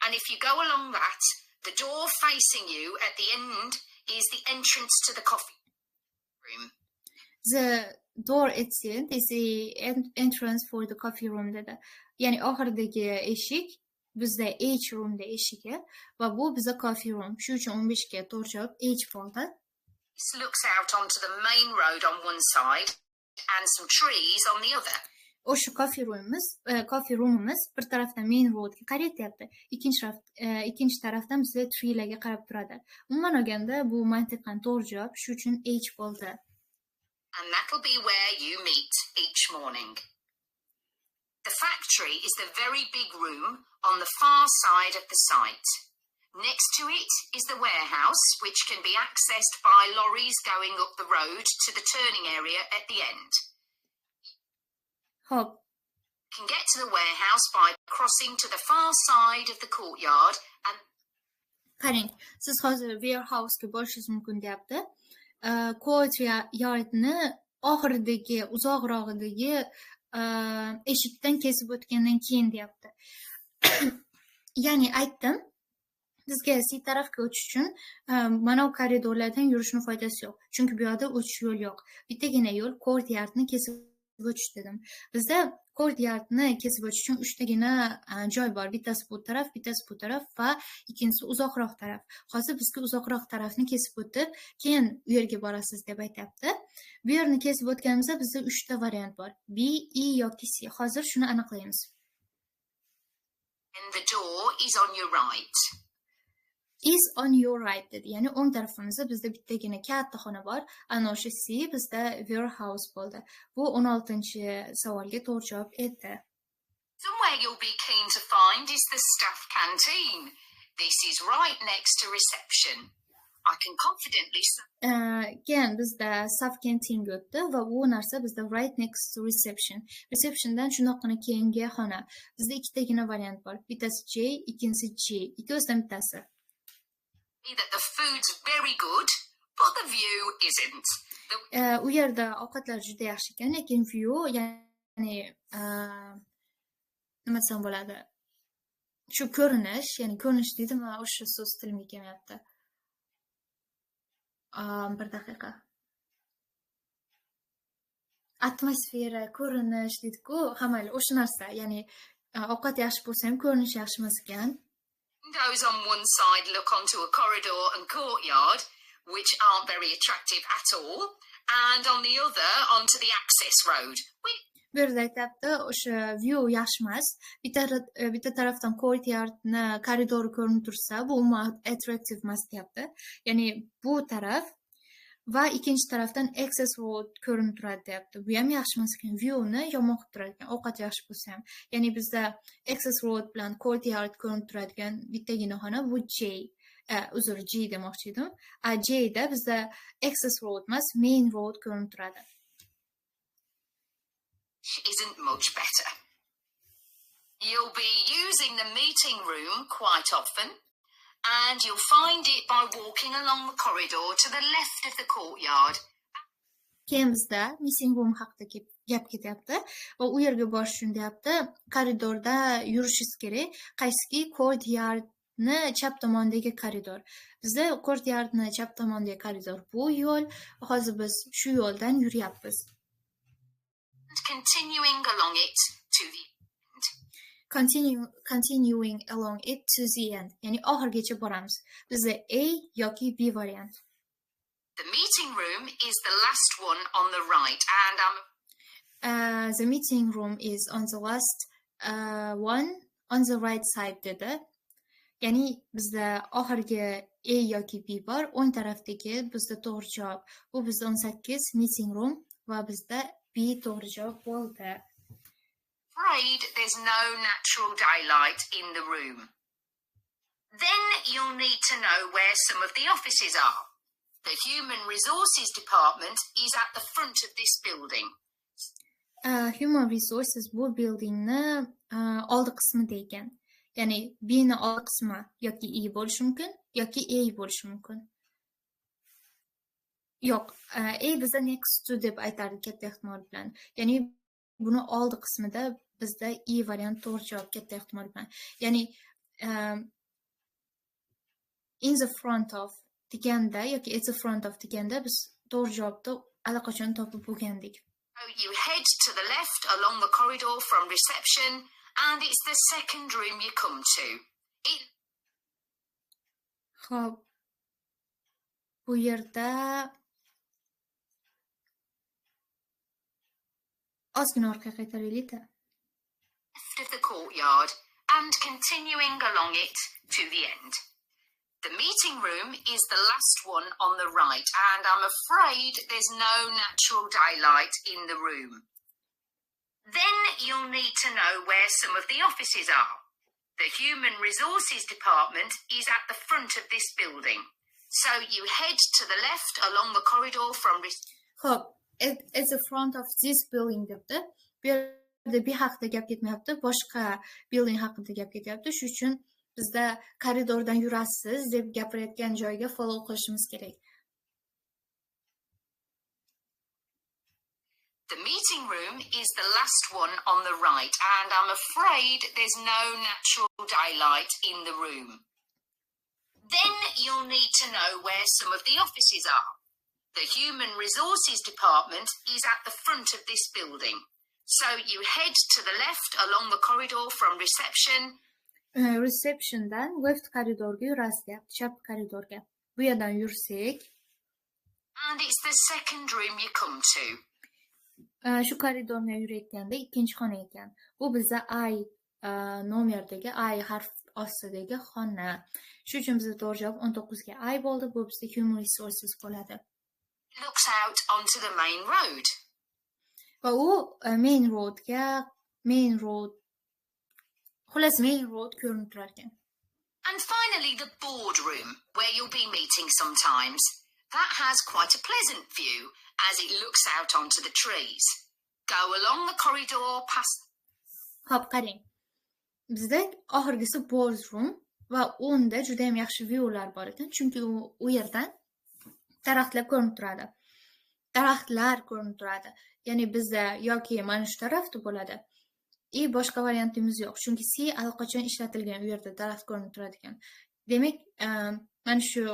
And if you go along that, the door facing you at the end is the entrance to the coffee room. The door itself is the entrance for the coffee room dedi. Ya'ni oxiridagi eshik bizda H roomda eshigi va bu bizda coffee room. Shu uchun 15 ga to'g'ri javob H bo'ldi. This looks out onto the main road on one side and some trees on the other. o'sha coffee roomimiz bir tarafdan main roadga qarayapti, ikkinchi tarafdan bizga treelarga qarab turadi. Umuman olganda bu mantiqan to'g'ri javob, shu uchun H bo'ldi. And that'll be where you meet each morning. The factory is the very big room on the far side of the site. Next to it is the warehouse, which can be accessed by lorries going up the road to the turning area at the end. Hop, You can get to the warehouse by crossing to the far side of the courtyard and qarang, siz hozir warehouse ga borishingiz mumkin deyapti. Courtyardni oxiridagi, uzoqrog'idagi eshikdan kesib o'tgandan keyin deyapti. Ya'ni aytdim, bizga C tarafga o'tish uchun mana bu koridorlardan yurishning foydasi yo'q. Chunki bu yerda o'tish yo'l yo'q. Bittagina yo'l courtyardni kesib o'tish dedim. Bizda courtyardni kesib o'tish uchun 3 tagina joy bor. Bittasi bu taraf, bittasi bu taraf va ikkinchisi uzoqroq taraf. Hozir bizga uzoqroq tarafni kesib o'tib, keyin u yerga borasiz deb aytayapti. Bu yerni kesib o'tganimizda bizda 3 ta variant bor. B, E yoki C. Hozir shuni aniqlaymiz. the door is on your right. Is on your right dedi. Ya'ni o'ng tarafimizda bizda bittagina katta xona bor. Ana o'sha C bizda warehouse bo'ldi. Bu 16-savolga to'g'ri javob edi. Somewhere you'll be keen to find is the staff canteen. This is right next to reception. I can confidently say Keyin bizda staff canteen o'tdi va bu narsa bizda right next to reception. Receptiondan shundoqqina keyingi xona. Bizda ikkitagina variant bor. Bittasi J, ikkinchisi G. Ikkosidan bittasi. that the food's very good, but the view isn't. U yerda ovqatlar juda yaxshi ekan, lekin view, ya'ni nima desam bo'ladi? Shu ko'rinish, ya'ni ko'rinish deydimi, o'sha so'z tilimga kelmayapti. Bir daqiqa. Atmosfera, ko'rinish deydi-ku, hammaylar o'sha narsa, ya'ni ovqat yaxshi bo'lsa ham ko'rinish yaxshi emas ekan. Windows on one side look onto a corridor and courtyard, which aren't very attractive at all, and on the other onto the access road. Bu yerda aytyapti, o'sha view yaxshi emas. Bitta tarafdan courtyardni koridori ko'rinib tursa, bu umuman attractive emas deyapti. Ya'ni bu taraf va ikkinchi tarafdan access road ko'rinib turadi deyapti. Bu ham yaxshi emas ekan. View-ni yomon qilib turadi ekan, ovqat yaxshi bo'lsa ham. Ya'ni bizda access road bilan courtyard ko'rinib turadigan bittagina xona bu J. G demoqchi edim. J da bizda access road emas, main road ko'rinib turadi. Isn't much better. You'll be using the meeting room quite often, and you'll find it by walking along the corridor to the left of the courtyard. Keyin bizda meeting room haqida gap ketyapti va u yerga borish uchun deyapti, koridorda yurishingiz kerak. Qaysiki courtyardni chap tomondagi koridor. Bizda courtyardni chap tomondagi koridor bu yo'l. Hozir biz shu yo'ldan yuryapmiz. Continuing along it to the end. Continuing along it to the end. Ya'ni oxirigacha boramiz. Bizda A yoki B variant. The meeting room is the last one on the right, and The meeting room is on the last one on the right side dedi. Ya'ni bizda oxirgi A yoki B bor, o'ng tarafdagi bizda to'g'ri javob. Bu bizda 18 meeting room va bizda B to'g'ri javob bo'ldi. afraid there's no natural daylight in the room. Then you'll need to know where some of the offices are. The Human Resources Department is at the front of this building. Human Resources bu buildingni oldi qismida ekan. Ya'ni B ni oldi qismi yoki E bo'lishi mumkin, yoki A bo'lishi mumkin. Yo'q, A bizda next to deb aytardi katta ehtimol bilan. Ya'ni buni oldi qismida bizda E variant to'g'ri javob katta ehtimol bilan. Ya'ni in the front of deganda yoki at the front of deganda biz to'g'ri javobni allaqachon topib bo'lgandik. So you head to the left along the corridor from reception, and it's the second room you come to. Xo'p. Bu yerda ozgina orqaga qaytaraylik-da. Left of the courtyard and continuing along it to the end. The meeting room is the last one on the right, and I'm afraid there's no natural daylight in the room. Then you'll need to know where some of the offices are. The Human Resources Department is at the front of this building. So you head to the left along the corridor from... Xo'p, at the front of this building debdi. Bu yerda bir haqida gap ketmayapti, boshqa building haqida gap ketyapti. Shuning uchun bizda koridordan yurasiz deb gapirayotgan joyga follow qilishimiz kerak. The meeting room is the last one on the right, and I'm afraid there's no natural daylight in the room. Then you'll need to know where some of the offices are. The Human Resources Department is at the front of this building. So you head to the left along the corridor from reception. Receptiondan left koridorga yurasiz deyapti, chap koridorga. Bu yerdan yursak, And it's the second room you come to. shu koridorni yurayotganda ikkinchi xona ekan. Bu bizda I nomerdagi I harf ostidagi xona. Shuning uchun bizda to'g'ri javob 19 ga I bo'ldi. Bu bizda Human Resources bo'ladi. It looks out onto the main road. Va u main road ko'rinib turar ekan. And finally, the boardroom, where you'll be meeting sometimes. That has quite a pleasant view as it looks out onto the trees. Go along the corridor past... Xo'p, qarang. Bizda oxirgisi boardroom va unda juda ham yaxshi viewlar bor ekan, chunki u yerdan daraxtlar ko'rinib turadi. Ya'ni bizda yoki mana shu tarafda bo'ladi. Boshqa variantimiz yo'q, chunki C allaqachon ishlatilgan, u yerda daraxt ko'rinib turadi ekan. Demak, mana shu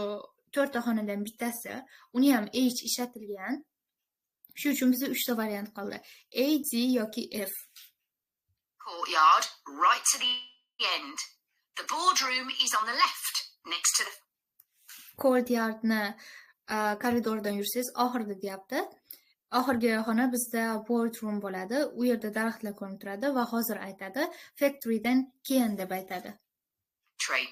4 ta xonadan bittasi, uni ham H ishlatilgan. Shuning uchun bizda 3 ta variant qoldi. A, D yoki F. Courtyard, right to the end. The boardroom is on the left, next to the... Courtyardni koridordan yursangiz oxirida deyapti. Oxirgi xona bizda boardroom bo'ladi. U yerda daraxtlar ko'rinib turadi va hozir aytadi factorydan keyin deb aytadi. Tree.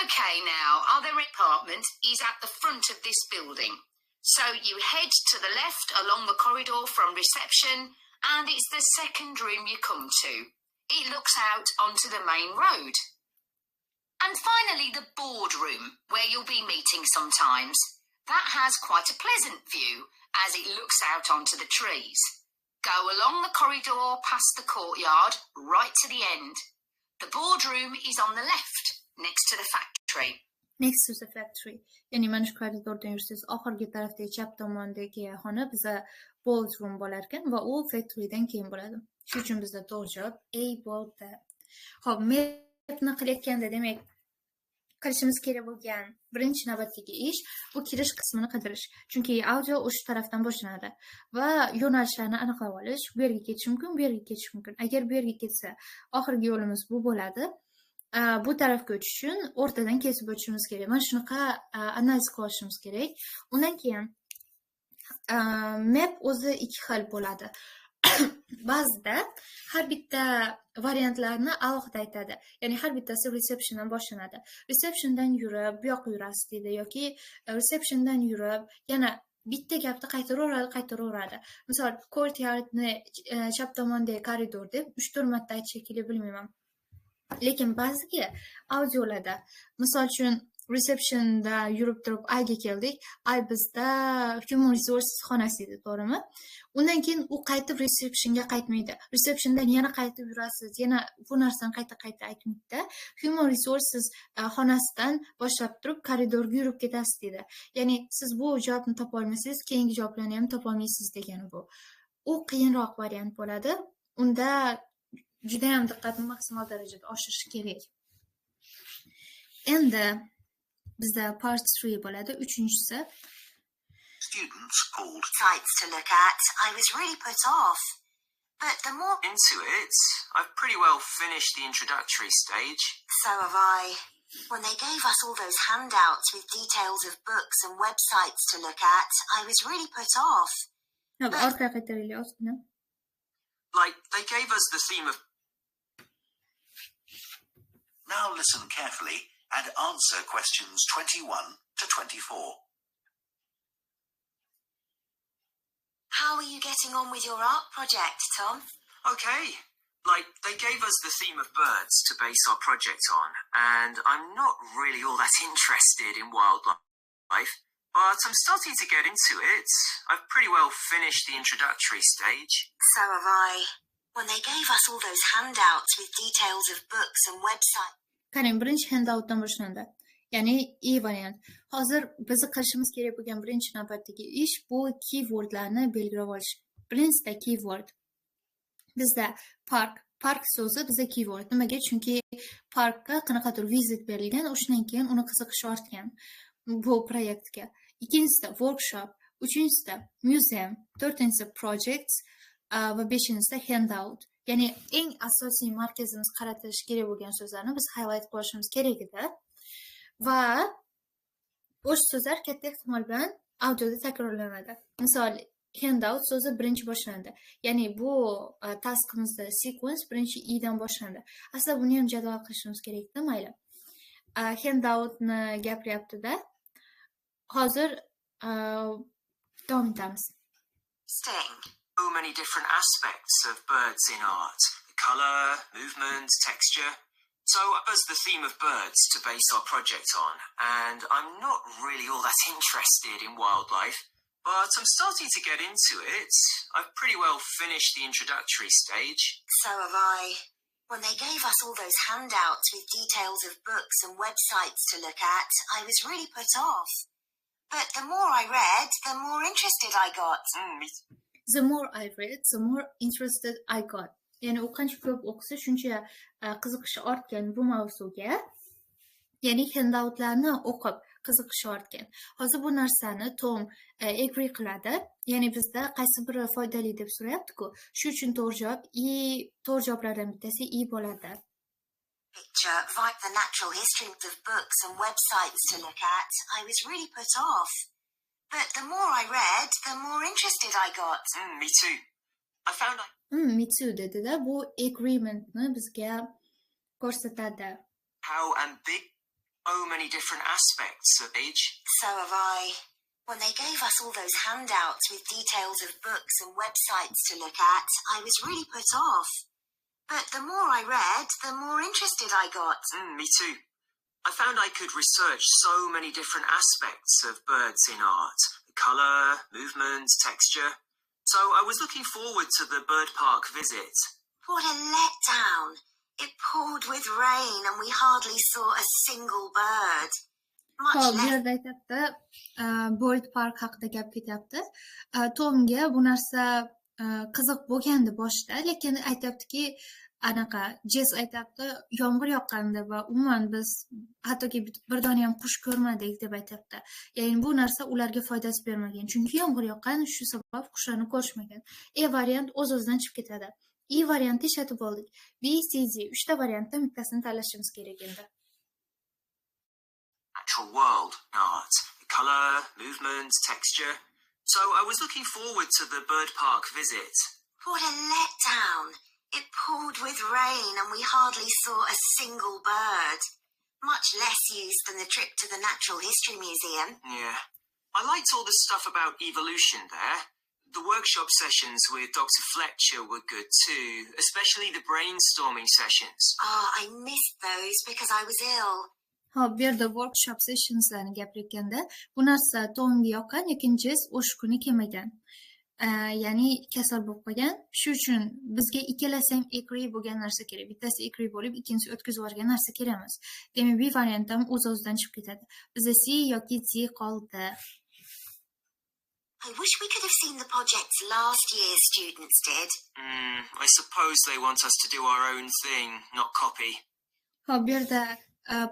Okay, now, other apartment is at the front of this building. So you head to the left along the corridor from reception, and it's the second room you come to. It looks out onto the main road. And finally, the boardroom, where you'll be meeting sometimes. That has quite a pleasant view as it looks out onto the trees. Go along the corridor past the courtyard, right to the end. The boardroom is on the left, next to the factory. Next to the factory. Ya'ni mana shu koridordan yursangiz oxirgi tarafdagi chap tomondagi xona bizda boardroom bo'lar ekan va u factorydan keyin bo'ladi. Shuning uchun bizda to'g'ri javob A bo'ldi. Xo'p, mapni qilayotganda demak qilishimiz kerak bo'lgan birinchi navbatdagi ish bu kirish qismini qidirish. Chunki audio o'sha tarafdan boshlanadi va yo'nalishlarni aniqlab olish, bu yerga ketish mumkin, bu yerga ketish mumkin. Agar bu yerga ketsa, oxirgi yo'limiz bu bo'ladi. Bu tarafga o'tish uchun o'rtadan kesib o'tishimiz kerak. Mana shunaqa analiz qilishimiz kerak. Undan keyin map o'zi ikki xil bo'ladi. Ba'zida har bitta variantlarni alohida aytadi. Ya'ni har bittasi receptiondan boshlanadi. Receptiondan yurib, bu yoqqa yurasiz deydi yoki receptiondan yurib, yana bitta gapni qaytaraveradi. Misol, courtyardni chap tomondagi koridor deb 3-4 marta aytish shekilli bilmayman. Lekin ba'ziga audiolarda, misol uchun receptionda yurib turib Ayga keldik. Ay bizda Human Resources xonasi edi, to'g'rimi? Undan keyin u qaytib receptionga qaytmaydi. Receptiondan yana qaytib yurasiz, yana bu narsani qayta aytmaydi. Human Resources xonasidan boshlab turib koridorga yurib ketasiz dedi. Ya'ni siz bu javobni topa olmasangiz, keyingi javoblarni ham topa olmaysiz degani bu. U qiyinroq variant bo'ladi. Unda juda ham diqqatni maksimal darajada oshirish kerak. Endi bizda part 3 bo'ladi, 3-inchisi. Students called Sites to look at. I was really put off. But the more... Into it, I've pretty well finished the introductory stage. So have I. When they gave us all those handouts with details of books and websites to look at, I was really put off. Orqaga qaytaraylik ozgina. Like, they gave us the theme of... Now listen carefully and answer questions 21 to 24. How are you getting on with your art project, Tom? Okay. Like, they gave us the theme of birds to base our project on, and I'm not really all that interested in wildlife, but I'm starting to get into it. I've pretty well finished the introductory stage. So have I. When they gave us all those handouts with details of books and websites. Qarang, birinchi handoutdan boshlandi. Ya'ni E variant. Hozir bizni qilishimiz kerak bo'lgan birinchi navbatdagi ish bu keywordlarni belgilab olish. Birinchisida keyword. Bizda park so'zi bizda keyword. Nimaga? Chunki parkka qanaqadir visit berilgan, o'shandan keyin uni qiziqishi ortgan bu proyektga. Ikkinchisida workshop, uchinchisida museum, to'rtinchisi projects va beshinchisida handout. Ya'ni eng asosiy markazimiz qaratilishi kerak bo'lgan so'zlarni biz highlight qilishimiz kerak edi. Va bo'sh so'zlar katta ehtimol bilan audioda takrorlanadi. Misol, handout so'zi birinchi boshlandi. Ya'ni bu taskimizda sequence birinchi i dan boshlandi. Aslida buni ham jadval qilishimiz kerak-da, mayli. Handoutni gapiryapti-da. Hozir davom etamiz. Sting. So many different aspects of birds in art. The colour, movement, texture. So that was the theme of birds to base our project on, and I'm not really all that interested in wildlife, but I'm starting to get into it. I've pretty well finished the introductory stage. So have I. When they gave us all those handouts with details of books and websites to look at, I was really put off. But the more I read, the more interested I got. Me too. The more I read, the more interested I got. Ya'ni u qancha ko'p o'qisa, shuncha qiziqishi ortgan bu mavzuga. Ya'ni handoutlarni o'qib qiziqishi ortgan. Hozir bu narsani Tom agree qiladi. Ya'ni bizda qaysi biri foydali deb so'rayapti-ku. Shu uchun to'g'ri javoblardan bittasi i bo'ladi. Picture like the natural history of books and websites to look at, I was really put off. But the more I read, the more interested I got. Me too. I found Me too dedi-da. Bu agreementni bizga ko'rsatadi. how big so many different aspects of age. So have I. When they gave us all those handouts with details of books and websites to look at, I was really put off. But the more I read, the more interested I got. Me too. I found I could research so many different aspects of birds in art. The colour, movement, texture. So I was looking forward to the bird park visit. What a letdown. It poured with rain and we hardly saw a single bird. Much Xo'p, bu less yerda aytibdi, Bird Park haqida gap ketyapti. Tomga bu narsa qiziq bo'lgandi boshida, lekin aytibdiki, anaqa Jess aytibdi, yomg'ir yoqqandi va umuman biz hattoki bir dona ham qush ko'rmadik deb aytibdi. Ya'ni bu narsa ularga foydasi bermagan, chunki yomg'ir yoqqan, shu sabab qushlarni ko'rishmagan. Variant o'z-o'zidan chiqib ketadi. Variantni ishlatib oldik. B, C, D 3 ta variantdan bittasini tanlashimiz kerak endi. Natural world in art. The colour, movement, texture. So I was looking forward to the bird park visit. What a letdown. It poured with rain and we hardly saw a single bird. Much less use than the trip to the Natural History Museum. Yeah. I liked all the stuff about evolution there. The workshop sessions with Dr. Fletcher were good too, especially the brainstorming sessions. Oh, I missed those because I was ill. Hop, bu yerda workshop sessionslarni gapirganda, bu narsa Tomga yoqqan, lekin Jess o'sha kuni kelmagan. Ya'ni kasal bo'lib qolgan. Shu uchun bizga ikkalasi ham agree bo'lgan narsa kerak. Bittasi agree bo'lib, ikkinchisi o'tkazib yuborgan narsa kerak emas. Demak, B variant ham o'z-o'zidan chiqib ketadi. Bizda C yoki D qoldi. I wish we could have seen the projects last year's students did. I suppose they want us to do our own thing, not copy. Hop, bu yerda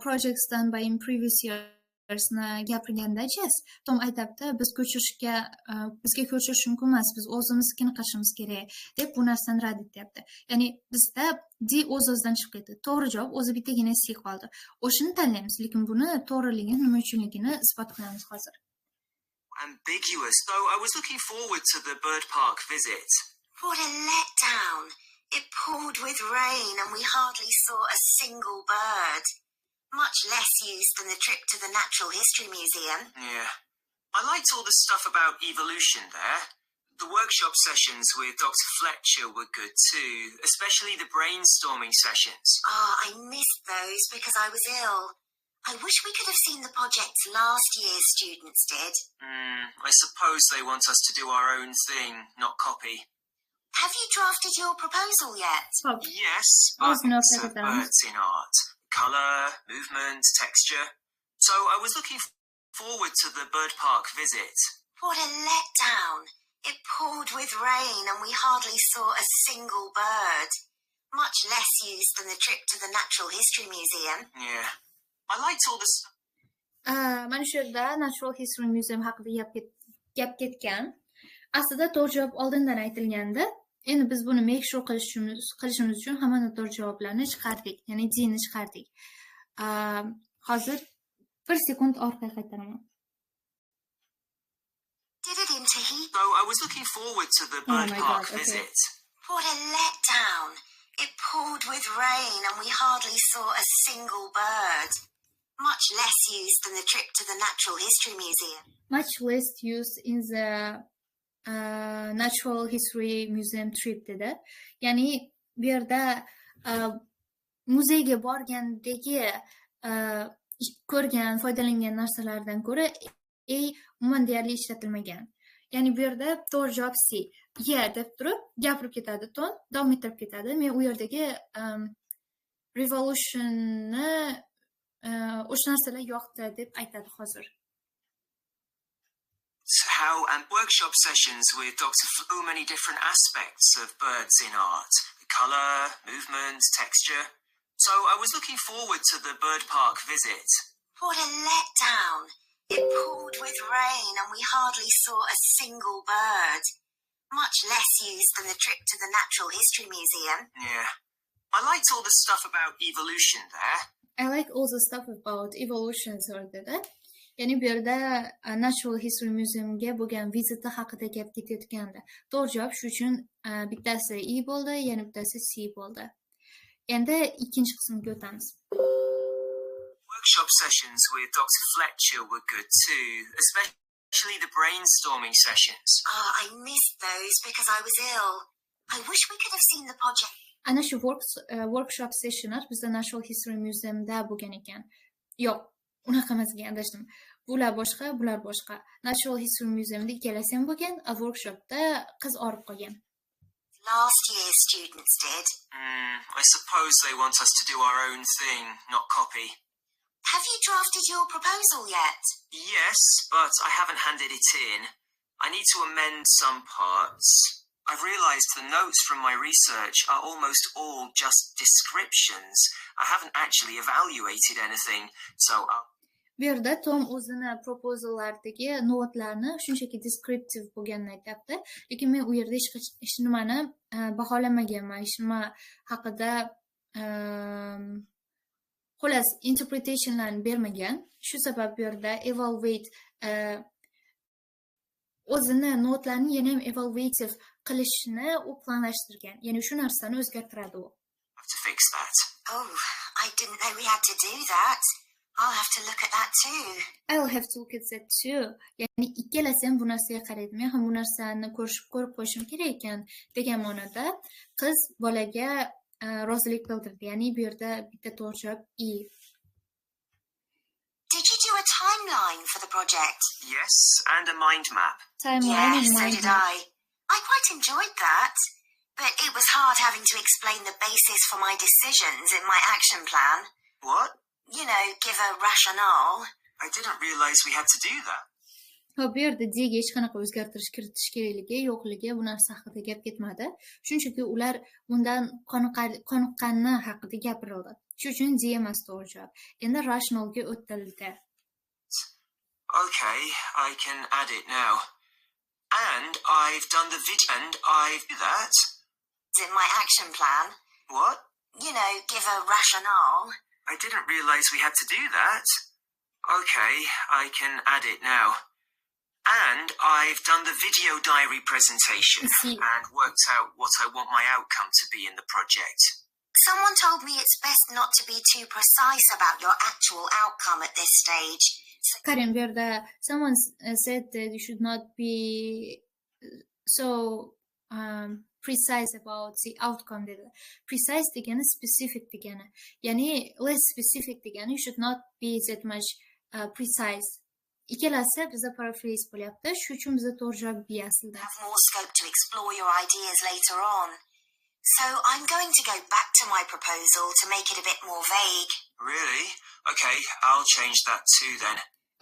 projects done by in previous yearsni gapirganda Jess, Tom aytibdi, bizga ko'chirish mumkin emas, biz o'zimiznikini qilishimiz kerak deb bu narsani rad etyapti. Ya'ni bizda D o'z-o'zidan chiqib ketdi. To'g'ri javob o'zi bittagina C qoldi. O'shani tanlaymiz, lekin buni to'g'riligini, nima uchunligini isbot qilamiz hozir. Ambiguous, though I was looking forward to the bird park visit. What a letdown. It poured with rain and we hardly saw a single bird. Much less use than the trip to the Natural History Museum. Yeah. I liked all the stuff about evolution there. The workshop sessions with Dr. Fletcher were good too, especially the brainstorming sessions. I missed those because I was ill. I wish we could have seen the projects last year's students did. I suppose they want us to do our own thing, not copy. Have you drafted your proposal yet? Hop. Yes, I was but not it's at the birds in art. Colour, movement, texture. So I was looking forward to the bird park visit. What a letdown. It poured with rain and we hardly saw a single bird. Much less use than the trip to the Natural History Museum. Yeah. I liked all the stuff. Mana shu yerda Natural History Museum haqida gap ketgan. Aslida to'g'ri javob oldindan aytilgandi. Endi biz buni make sure qilishimiz uchun hamma noto'g'ri javoblarni chiqardik, ya'ni D ni chiqardik. Hozir 1 sekund orqaga qaytaraman. Did it into heat? So I was looking forward to the bird my park God, okay. visit. What a letdown. It poured with rain and we hardly saw a single bird. Much less use than the trip to the Natural History Museum. Much less used in the Natural History Museum trip dedi. Ya'ni bu yerda muzeyga borgandagi ko'rgan, foydalangan narsalardan ko'ra umuman deyarli ishlatilmagan. Ya'ni bu yerda to'g'ri javob C. Yeah deb turib gapirib ketadi ton, davom ettirib ketadi. Men u yerdagi revolutionni o'sha narsalar yoqdi deb aytadi hozir. How and workshop sessions with Dr. So many different aspects of birds in art. The colour, movement, texture. So I was looking forward to the bird park visit. What a letdown. It poured with rain and we hardly saw a single bird. Much less use than the trip to the Natural History Museum. Yeah. I liked all the stuff about evolution there. I like all the stuff about evolution dedi. Ya'ni bu yerda Natural History Museumga bo'lgan viziti haqida gap ketayotgandi. To'g'ri javob shu uchun bittasi E bo'ldi, yana bittasi C bo'ldi. Endi ikkinchi qismga o'tamiz. Workshop sessions with Dr. Fletcher were good too, especially the brainstorming sessions. I missed those because I was ill. I wish we could have seen the project. Ana shu workshop sessionlar bizda Natural History Museumda bo'lgan ekan. Yo'q, unaqa emasga adashdim. Bular boshqa, bular boshqa. Natural History Museumda ikkalasi ham bo'lgan, a workshopda qiz orib qolgan. Last year's students did. I suppose they want us to do our own thing, not copy. Have you drafted your proposal yet? Yes, but I haven't handed it in. I need to amend some parts. I've realised the notes from my research are almost all just descriptions. I haven't actually evaluated anything, so Bu yerda Tom o'zini proposallardagi notlarni shunchaki descriptive bo'lganini aytibdi, lekin men u yerda hech nimani baholamaganman, hech nima haqida xolos interpretationlarni bermagan. Shu sabab bu yerda evaluate o'zini notlarni yana ham evaluative qilishni u planlashtirgan. Ya'ni shu narsani o'zgartiradi u. have to fix that. Oh, I didn't know we had to do that. I'll have to look at that too. I'll have to look at that too. Ya'ni ikkalasi ham bu narsaga qaraydi. Men ham bu narsani ko'rib qo'yishim kerak ekan degan ma'noda qiz bolaga rozilik bildirdi. Ya'ni bu yerda bitta to'g'ri javob E. Did you do a timeline for the project? Yes, and a mind map. Timeline and So mind did map. I quite enjoyed that. But it was hard having to explain the basis for my decisions in my action plan. What? You know, give a rationale. I didn't realise we had to do that. Ha, bu yerda D'ga hech qanaqa o'zgartirish kiritish kerakligi, yo'qligi bu narsa haqida gap ketmadi. Shunchaki ular bundan qoniqqani haqida gapirildi. Shu uchun D emas to'g'ri javob. Endi rationalga o'tildi. Okay, I can add it now. And I've done the video, and I've done that. In my action plan. What? You know, give a rationale. I didn't realise we had to do that. Okay, I can add it now. And I've done the video diary presentation See. and worked out what I want my outcome to be in the project. Someone told me it's best not to be too precise about your actual outcome at this stage. Karim, bu yerda someone said that you should not be so precise about the outcome dedi. Precise degani specific degani. Ya'ni less specific degani, you should not be that much precise. Ikkalasi bizda paraphrase bo'lyapti. Shu uchun bizda to'g'ri javob B aslida. Have more scope to explore your ideas later on. So I'm going to go back to my proposal to make it a bit more vague. Really? Okay, I'll change that too then.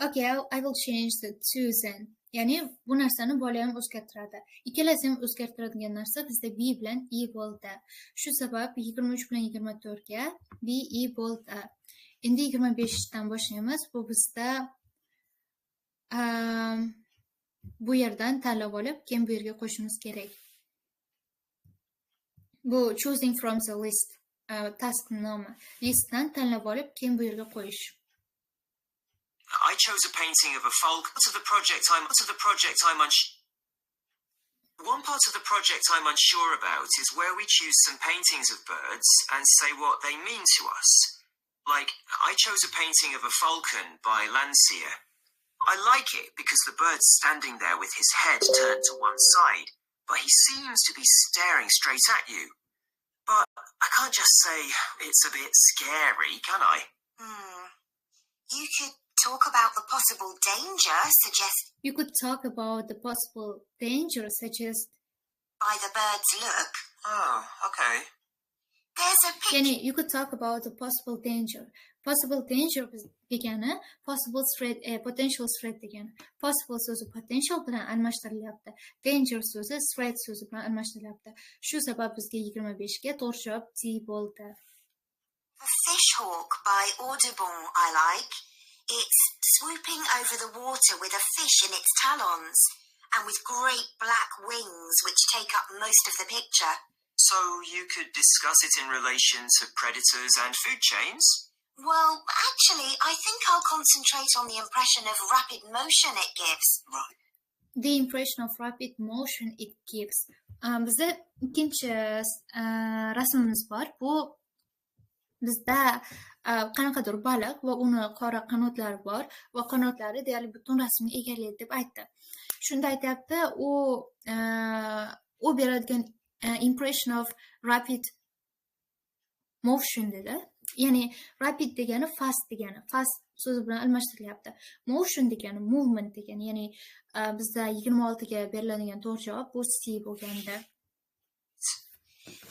Okay, I will change the to then. Ya'ni bu narsani bola ham o'zgartiradi. Ikkalasi ham o'zgartiradigan narsa bizda B bilan E bo'ldi. Shu sabab 23 bilan 24 ga B E bo'ldi. Endi 25 dan boshlaymiz. Bu bizda bu yerdan tanlab olib, keyin bu yerga qo'shishimiz kerak. Bu choosing from the list task nomi. Listdan tanlab olib, keyin bu yerga qo'yish. I chose a painting of a falcon. One part of the project I'm unsure about is where we choose some paintings of birds and say what they mean to us. Like, I chose a painting of a falcon by Landseer. I like it because the bird's standing there with his head turned to one side, but he seems to be staring straight at you. But I can't just say it's a bit scary, can I? You could talk about the possible danger You could talk about the possible danger suggest by the bird's look. Oh, okay. There's a picture. Ya'ni you could talk about the possible danger. Possible danger degani possible threat, potential threat degani. Possible so'zi potential bilan almashtirilyapti. Danger so'zi threat so'zi bilan almashtirilyapti. Shu sabab bizga 25 ga to'g'ri javob D bo'ldi. The Fishhawk by Audubon I like. It's swooping over the water with a fish in its talons and with great black wings which take up most of the picture. So you could discuss it in relation to predators and food chains? Well, actually, I think I'll concentrate on the impression of rapid motion it gives. Right. The impression of rapid motion it gives. Bizda ikkinchi rasmimiz bor. Bu bizda qanaqadir baliq va uni qora qanotlari bor va qanotlari deyarli butun rasmni egallaydi deb aytdi. Shunda aytayapti, u beradigan impression of rapid motion dedi. Ya'ni rapid degani fast degani. Fast so'zi bilan almashtirilyapti. Motion degani movement degani. Ya'ni bizda 26 ga beriladigan to'g'ri javob bu C bo'lganda.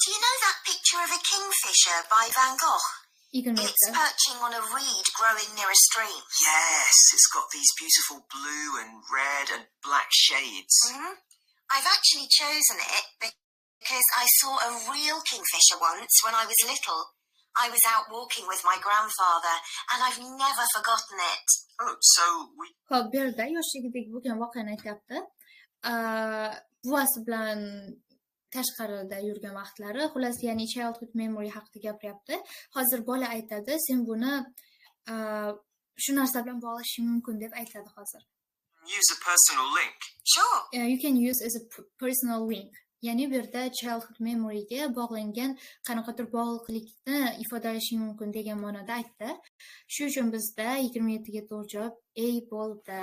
Do you know that picture of a kingfisher by Van Gogh? It's 27. perching on a reed growing near a stream. Yes, it's got these beautiful blue and red and black shades. I've actually chosen it because I saw a real kingfisher once when I was little. I was out walking with my grandfather and I've never forgotten it. Oh, so we... Xo'p, bu yerda yoshligidagi bo'lgan voqeani aytyapti. Buvasi bilan tashqarida yurgan vaqtlari, xullas, ya'ni childhood memory haqida gapiryapti. Hozir bola aytadi, sen buni shu narsa bilan bog'lashing mumkin deb aytadi hozir. Use a personal link. Sure. You can use as a personal link. Ya'ni bu yerda childhood memoryga bog'langan qanaqadir bog'liqlikni ifodalashing mumkin degan ma'noda aytdi. Shu uchun bizda 27 ga to'g'ri javob A bo'ldi.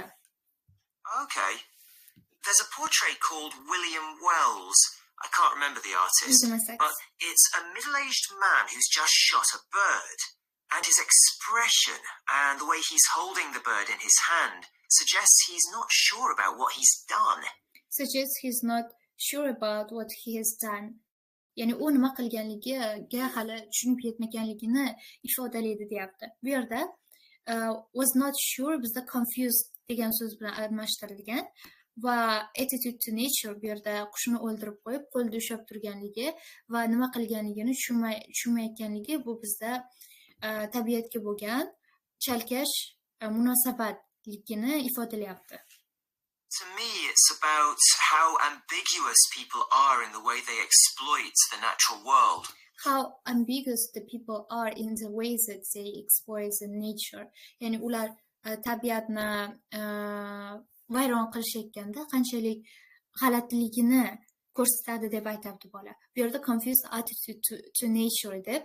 Okay. There's a portrait called William Wells. I can't remember the artist, but it's a middle-aged man who's just shot a bird. And his expression and the way he's holding the bird in his hand suggests he's not sure about what he's done. Suggests he's not sure about what he has done. Ya'ni u nima qilganligiga hali tushunib yetmaganligini ifodalaydi deyapti. Bu yerda was not sure bizda confused degan so'z bilan almashtirilgan va attitude to nature bu yerda qushni o'ldirib qo'yib qo'lda ushlab turganligi va nima qilganligini tushunmayotganligi bu bizda tabiatga bo'lgan chalkash munosabatligini ifodalayapti. To me, it's about how ambiguous people are in the way they exploit the natural world. How ambiguous the people are in the ways that they exploit the nature. Ya'ni ular tabiatni vayron qilishayotganda qanchalik g'alatiligini ko'rsatadi deb aytadi bola. Bu yerda confused attitude to nature deb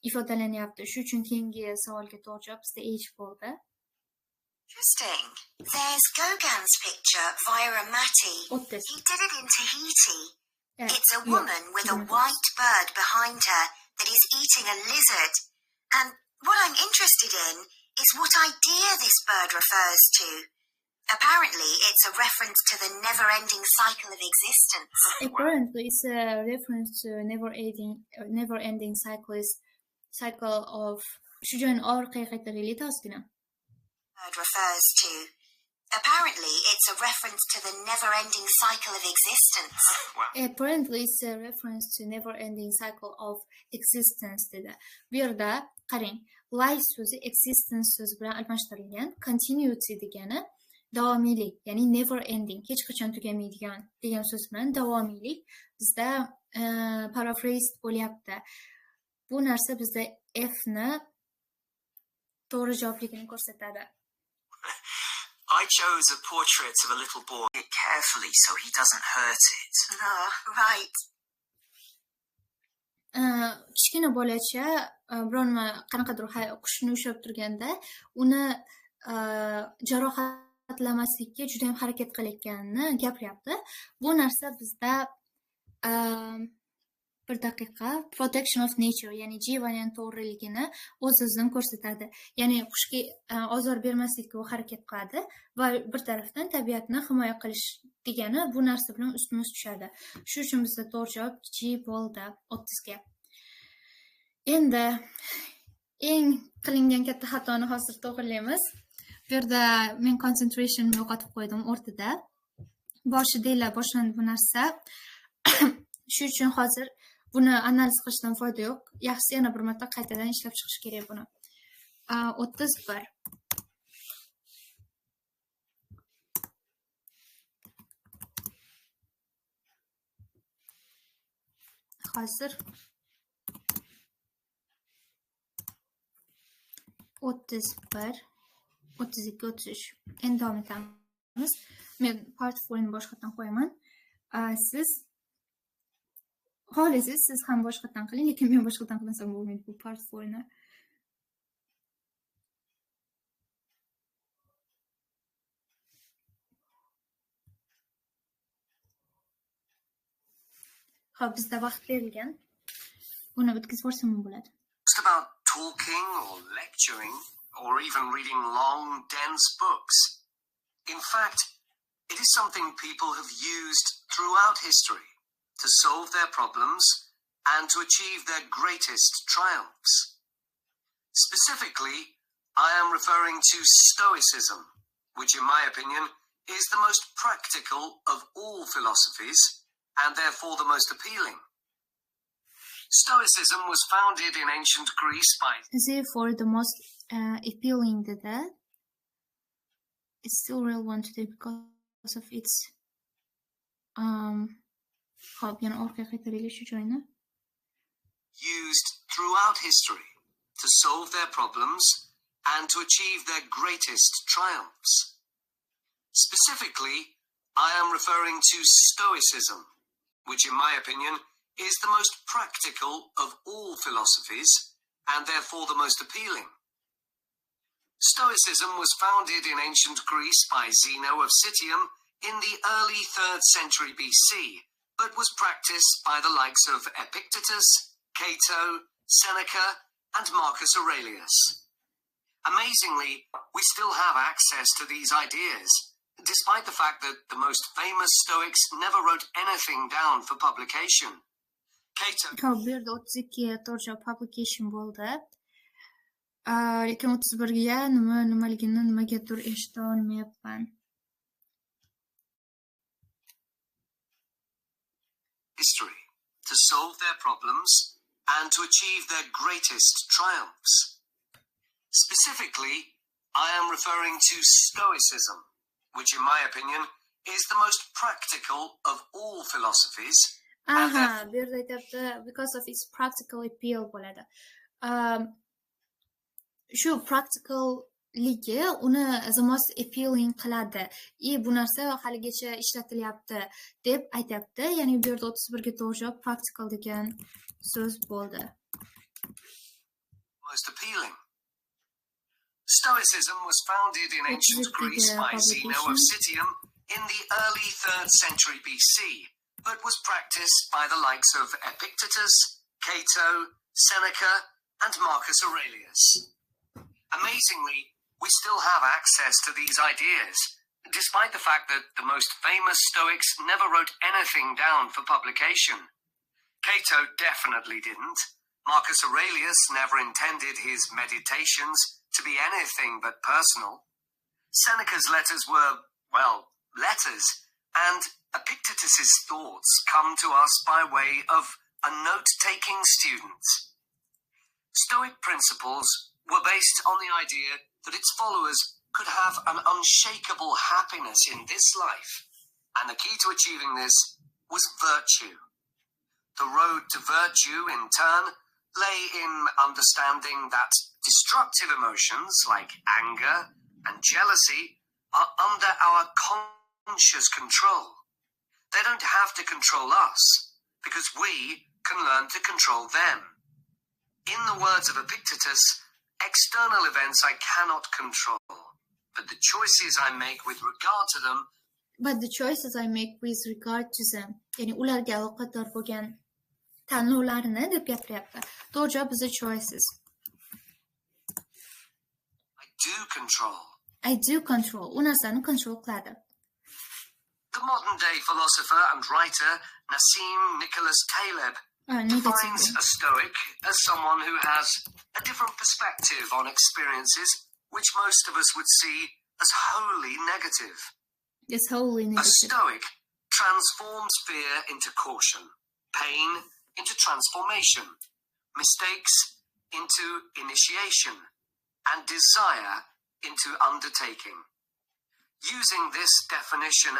ifodalanyapti. Shu uchun keyingi savolga to'g'ri javob bizda H bo'ldi. Interesting. There's Gauguin's picture via a Matty. O'ttiz. He did it in Tahiti. It's a yo'q, woman with a 20 white bird behind her that is eating a lizard. And what I'm interested in is what idea this bird refers to. Apparently, it's a reference to the never-ending cycle of existence. Apparently, it's a reference to never-ending cycle of. Shu joyni orqaga qaytaraylik ozgina. Bird refers to. Apparently, it's a reference to the never-ending cycle of existence. Apparently, it's a reference to never-ending cycle of existence dedi. Bu yerda qarang, life so'zi existence so'zi bilan almashtirilgan. Continuity degani davomiylik, ya'ni never ending, hech qachon tugamaydigan degan so'z bilan davomiylik bizda paraphrase bo'lyapti. Bu narsa bizda F ni to'g'ri javobligini ko'rsatadi. I chose a portrait of a little boy carefully so he doesn't hurt it. Oh, right. Kichkina bolacha biron qanaqadir qushni ushlab turganda uni jarohatlamaslikka juda ham harakat qilayotganini gapiryapti. Bu narsa bizda bir daqiqa protection of nature, ya'ni jivaning to'g'riligini o'z-o'zidan ko'rsatadi. Ya'ni qushga ozor bermaslikka u harakat qiladi va bir tarafdan tabiatni himoya qilish degani bu narsa bilan ustimiz tushadi. Shu uchun bizda to'g'ri javob G bo'ldi 30 ga. Endi eng qilingan katta xatoni hozir to'g'rilaymiz. Bu yerda men concentration yo'qotib qo'ydim o'rtada. Boshida boshlandi bu narsa. Shu uchun hozir buni analiz qilishdan foyda yo'q. Yaxshisi yana bir marta qaytadan ishlab chiqish kerak buni. 31. Hozir 31, 32, 33. Endi davom etamiz. Men part 4 ni boshqatdan qo'yaman. Siz xohlasangiz siz ham boshqatdan qiling, lekin men boshqatdan qilmasam bo'lmaydi bu part 4 ni. Xo'p, bizda vaqt berilgan. Buni bitkazib yuborsam bo'ladi. Just about talking or lecturing or even reading long, dense books. In fact, it is something people have used throughout history to solve their problems and to achieve their greatest triumphs. Specifically, I am referring to Stoicism, which in my opinion is the most practical of all philosophies and therefore the most appealing. Stoicism was founded in ancient Greece by... Therefore, the most appealing to that, it's still relevant today because of its used throughout history to solve their problems and to achieve their greatest triumphs. Specifically, I am referring to Stoicism, which in my opinion is the most practical of all philosophies and therefore the most appealing. Stoicism was founded in ancient Greece by Zeno of Citium in the early 3rd century BC, but was practiced by the likes of Epictetus, Cato, Seneca, and Marcus Aurelius. Amazingly, we still have access to these ideas, despite the fact that the most famous Stoics never wrote anything down for publication. Cato... Bu yerda 32 to'g'ri publication bo'ldi. Lekin 31 ga nimaligini nimagadir eshita olmayapman. History to solve their problems and to achieve their greatest triumphs. Specifically, I am referring to Stoicism, which in my opinion is the most practical of all philosophies. Bu yerda aytyapti because of its practical appeal bo'ladi. Shu practical ligi uni the most appealing qiladi. Bu narsa haligacha ishlatilyapti deb aytyapti. Ya'ni bu yerda 31 ga to'g'ri javob practical degan so'z bo'ldi. Most appealing. Stoicism was founded in ancient Greece by Zeno of Citium in the early 3rd century BC, but was practiced by the likes of Epictetus, Cato, Seneca, and Marcus Aurelius. Amazingly, we still have access to these ideas, despite the fact that the most famous Stoics never wrote anything down for publication. Cato definitely didn't. Marcus Aurelius never intended his meditations to be anything but personal. Seneca's letters were, well, letters, and Epictetus's thoughts come to us by way of a note-taking student. Stoic principles were based on the idea that its followers could have an unshakable happiness in this life, and the key to achieving this was virtue. The road to virtue, in turn, lay in understanding that destructive emotions like anger and jealousy are under our conscious control. They don't have to control us, because we can learn to control them. In the words of Epictetus, external events I cannot control, but the choices I make with regard to them ya'ni ularga aloqador bo'lgan tanlovlarni deb gapiryapti. To'g'ri javob the choices. I do control. I do control. U narsani control qiladi. The modern-day philosopher and writer Nassim Nicholas Taleb defines a Stoic as someone who has a different perspective on experiences which most of us would see as wholly negative. It's wholly A negative. Stoic transforms fear into caution, pain into transformation, mistakes into initiation, and desire into undertaking. Using this definition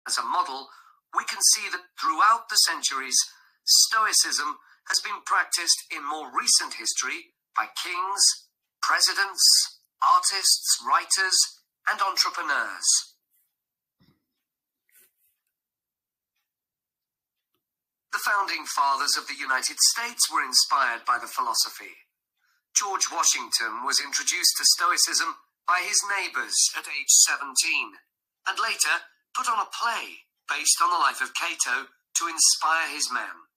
as a model, we can see that throughout the centuries, Stoicism has been practiced in more recent history by kings, presidents, artists, writers, and entrepreneurs. The founding fathers of the United States were inspired by the philosophy. George Washington was introduced to Stoicism by his neighbors at age 17, and later put on a play based on the life of Cato to inspire his men.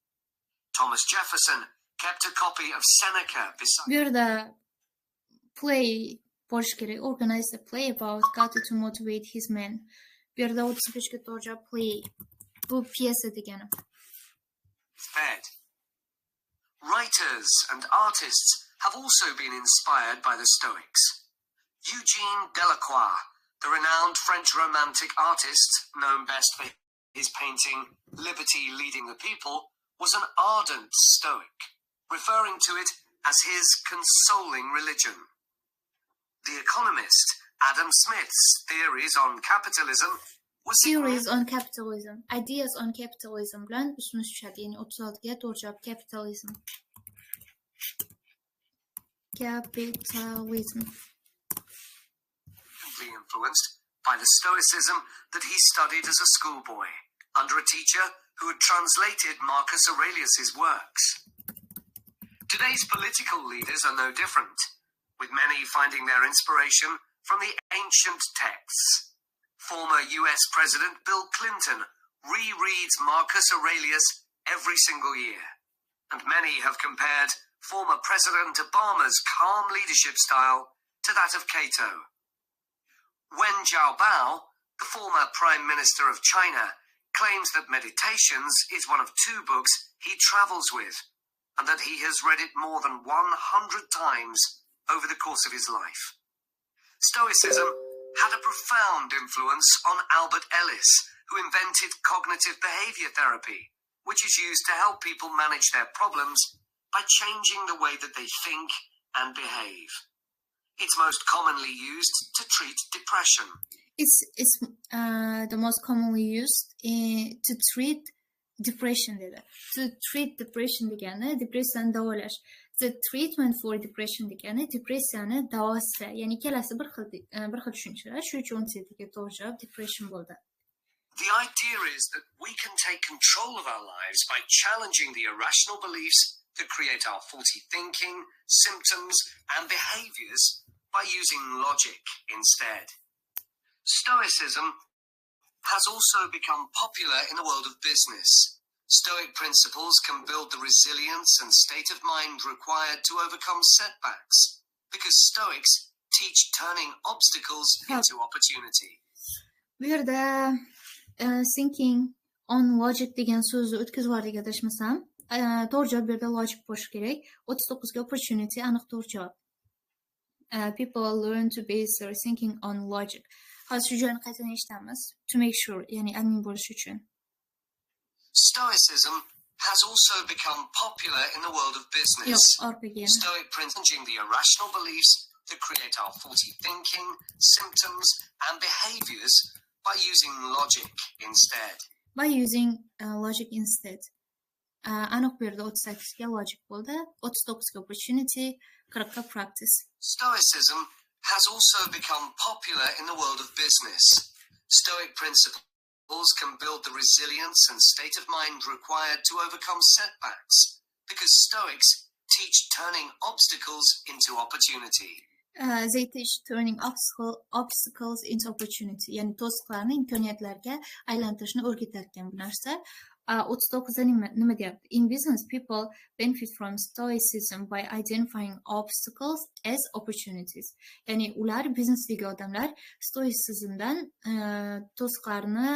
Thomas Jefferson kept a copy of Seneca beside Bu yerda play bo'lish kerak. Organize a play about Cato to motivate his men. Bu yerda 35 ga to'g'ri javob play. Bu pyesa degani. his bed. Writers and artists have also been inspired by the Stoics. Eugene Delacroix, the renowned French romantic artist, known best for his painting Liberty Leading the People, was an ardent Stoic, referring to it as his consoling religion. The economist Adam Smith's theories on capitalism was Theories on capitalism. Ideas on capitalism bilan ustimiz tushadi. Ya'ni 36 ga to'g'ri javob capitalism. Capitalism. influenced by the Stoicism that he studied as a schoolboy, under a teacher who had translated Marcus Aurelius's works. Today's political leaders are no different, with many finding their inspiration from the ancient texts. Former US President Bill Clinton rereads Marcus Aurelius every single year, and many have compared former President Obama's calm leadership style to that of Cato. Wen Jiabao, the former Prime Minister of China, claims that Meditations is one of 2 books he travels with, and that he has read it more than 100 times over the course of his life. Stoicism had a profound influence on Albert Ellis, who invented cognitive behavior therapy, which is used to help people manage their problems by changing the way that they think and behave. It's most commonly used to treat depression. It's the most commonly used to treat depression dedi. To treat depression degani depressiyani davolash. The treatment for depression degani depressiyani davosi, ya'ni ikkalasi bir xil tushunchalar. Shuning uchun 17ga to'g'ri javob depression bo'ldi. The idea is that we can take control of our lives by challenging the irrational beliefs that create our faulty thinking, symptoms, and behaviors by using logic instead. Stoicism has also become popular in the world of business. Stoic principles can build the resilience and state of mind required to overcome setbacks, because Stoics teach turning obstacles into opportunity. Bu yerda thinking on logic degan so'zni o'tkazib yubordik adashmasam. To'g'ri javob bu yerda logic bo'lishi kerak. 39 ga opportunity aniq to'g'ri javob. People learn to base their thinking on logic. Hozir shu joyni qaytadan eshitamiz. To make sure, ya'ni admin bo'lish uchun. Stoicism has also become popular in the world of business. Yo'q, orqaga. Stoic challenging the irrational beliefs that create our faulty thinking, symptoms, and behaviors by using logic instead. By using logic instead. Aniq bu yerda 38 ga logic bo'ldi, 39 ga opportunity, 40 ga practice. Stoicism has also become popular in the world of business. Stoic principles can build the resilience and state of mind required to overcome setbacks, because Stoics teach turning obstacles into opportunity. They teach turning obstacles into opportunity. Ya'ni to'siqlarni imkoniyatlarga aylantirishni o'rgatar ekan bu narsa. 39 da nima deyapti? In business, people benefit from stoicism by identifying obstacles as opportunities. Ya'ni ular biznesdagi odamlar stoicismdan to'siqlarni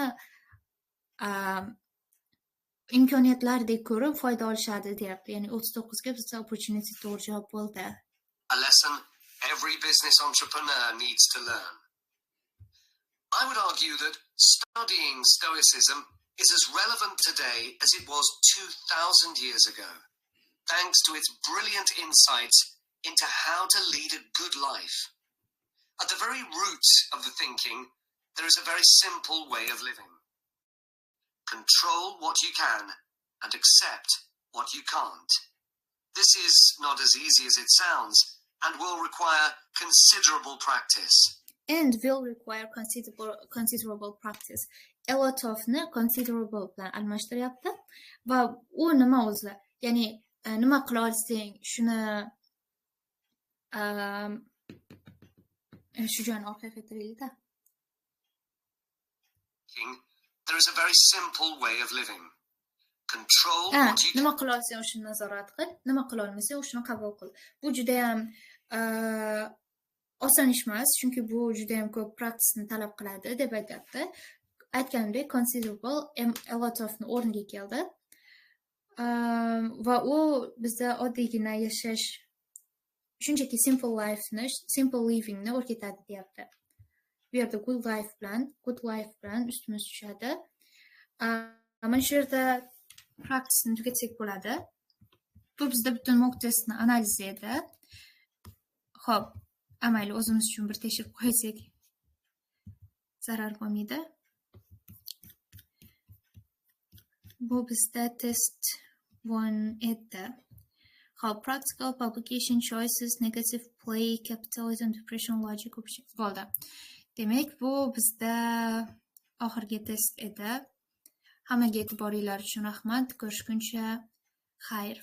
imkoniyatlardek ko'rib foyda olishadi deyapti. Ya'ni 39 ga bizda opportunity to'g'ri javob bo'ldi. A lesson every business entrepreneur needs to learn. I would argue that studying Stoicism is as relevant today as it was 2,000 years ago, thanks to its brilliant insights into how to lead a good life. At the very root of the thinking, there is a very simple way of living. Control what you can and accept what you can't. This is not as easy as it sounds and will require considerable practice. And will require considerable practice. A lot of ni considerable bilan almashtiryapti va u nima o'zi? Ya'ni nima qila olsang, shuni shu joyni orqaga qaytaraylik-da. There is a very simple way of living. Control what you nima qila olsang o'shani nazorat qil, nima qila olmasang o'shani qabul qil. Bu juda ham oson ish emas, chunki bu juda ham ko'p praksisni talab qiladi deb aytadi. Aytganimdek, considerable a lot of o'rniga keldi. Va u bizda oddiygina yashash, shunchaki simple livingni o'rgatadi deyapti. Bu yerda good life bilan ustimiz tushadi. Mana shu yerda praksisni tugatsak bo'ladi. Bu bizda butun mock testni analizi edi. Xo'p, amayli o'zimiz uchun bir tekshirib qo'ysak zarar bo'lmaydi. Bu bizda test 1 edi. How practical publication choices, negative play, capitalism, depression, logic bo'ldi. Demak, bu bizda oxirgi test edi. Hammaga e'tiboringlar uchun rahmat. Ko'rishguncha xayr.